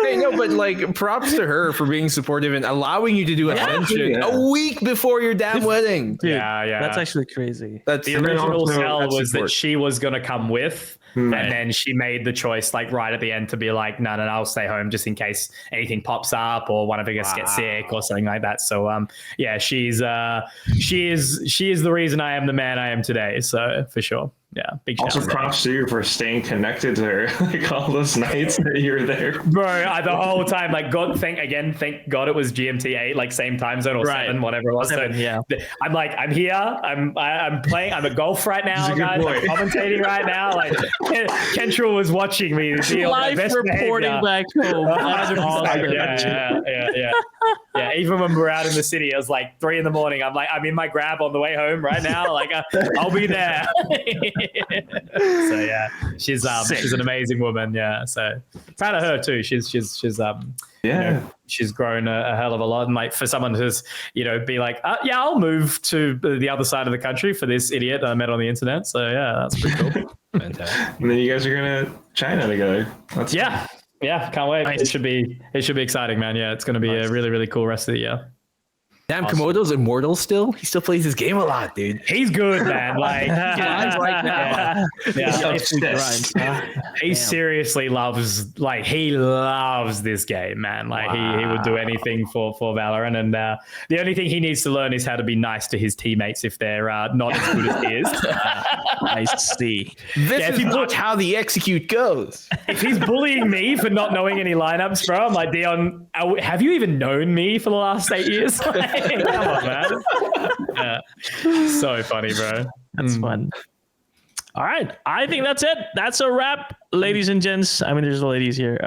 Hey, no, but like props to her for being supportive and allowing you to do Ascension a week before your damn wedding. Dude, that's actually crazy. That's the original sell was that she was going to come with, and then she made the choice like right at the end to be like, no, I'll stay home just in case anything pops up or one of us gets sick or something like that. So she is the reason I am the man I am today. So for sure. Yeah, big shout. Also, props to you for staying connected to her like all those nights that you were there, bro. The whole time, like, thank God it was GMT 8, like same time zone or 7, whatever it was. 7, so yeah, I'm like, I'm here. I'm playing. I'm at golf right now, guys. I'm commentating right now. Like, Kentrell was watching me. Live reporting back home. Yeah. Even when we're out in the city, it was like 3 a.m. I'm like, I'm in my grab on the way home right now. Like, I'll be there. So yeah, she's an amazing woman. Yeah, so proud of her too. She's she's grown a hell of a lot. And like for someone who's be like, I'll move to the other side of the country for this idiot I met on the internet. So yeah, that's pretty cool. Fantastic. And then you guys are gonna China together. That's fun. Yeah, can't wait. Nice. It should be exciting, man. Yeah, it's going to be a really, really cool rest of the year. Damn, awesome. Komodo's immortal still. He still plays his game a lot, dude. He's good, man. Like, he seriously loves. Like, he loves this game, man. Like, he would do anything for Valorant. And the only thing he needs to learn is how to be nice to his teammates if they're not as good as he is. I see. This is not how the execute goes. If he's bullying me for not knowing any lineups, bro, I'm like, Dion, have you even known me for the last 8 years? Come on, man. Yeah. So funny, bro. That's fun. All right. I think that's it. That's a wrap, ladies and gents. I mean, there's the ladies here.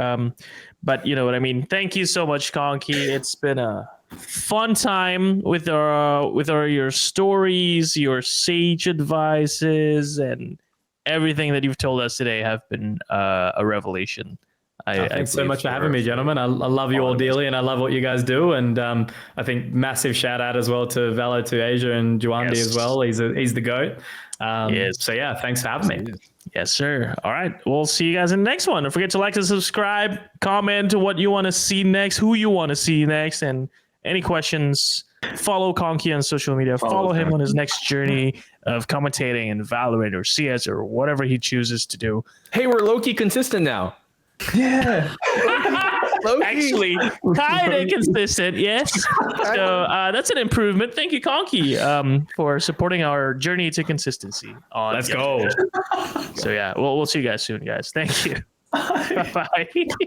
But you know what I mean? Thank you so much, Conky. It's been a fun time with your stories, your sage advices, and everything that you've told us today have been a revelation. Thanks so much for having me, gentlemen. I love you all dearly, and I love what you guys do. And I think massive shout out as well to VALORANT2ASIA and Juandi as well. He's the GOAT. So yeah, thanks for having me. Yes, sir. All right. We'll see you guys in the next one. Don't forget to like and subscribe, comment what you want to see next, who you want to see next, and any questions. Follow Conky on social media. Follow him on his next journey of commentating in Valorant or CS or whatever he chooses to do. Hey, we're low-key consistent now. Yeah. actually kind of consistent. Yes. So that's an improvement. Thank you, Conky, for supporting our journey to consistency. Let's go. So yeah, we'll see you guys soon, guys. Thank you. Bye.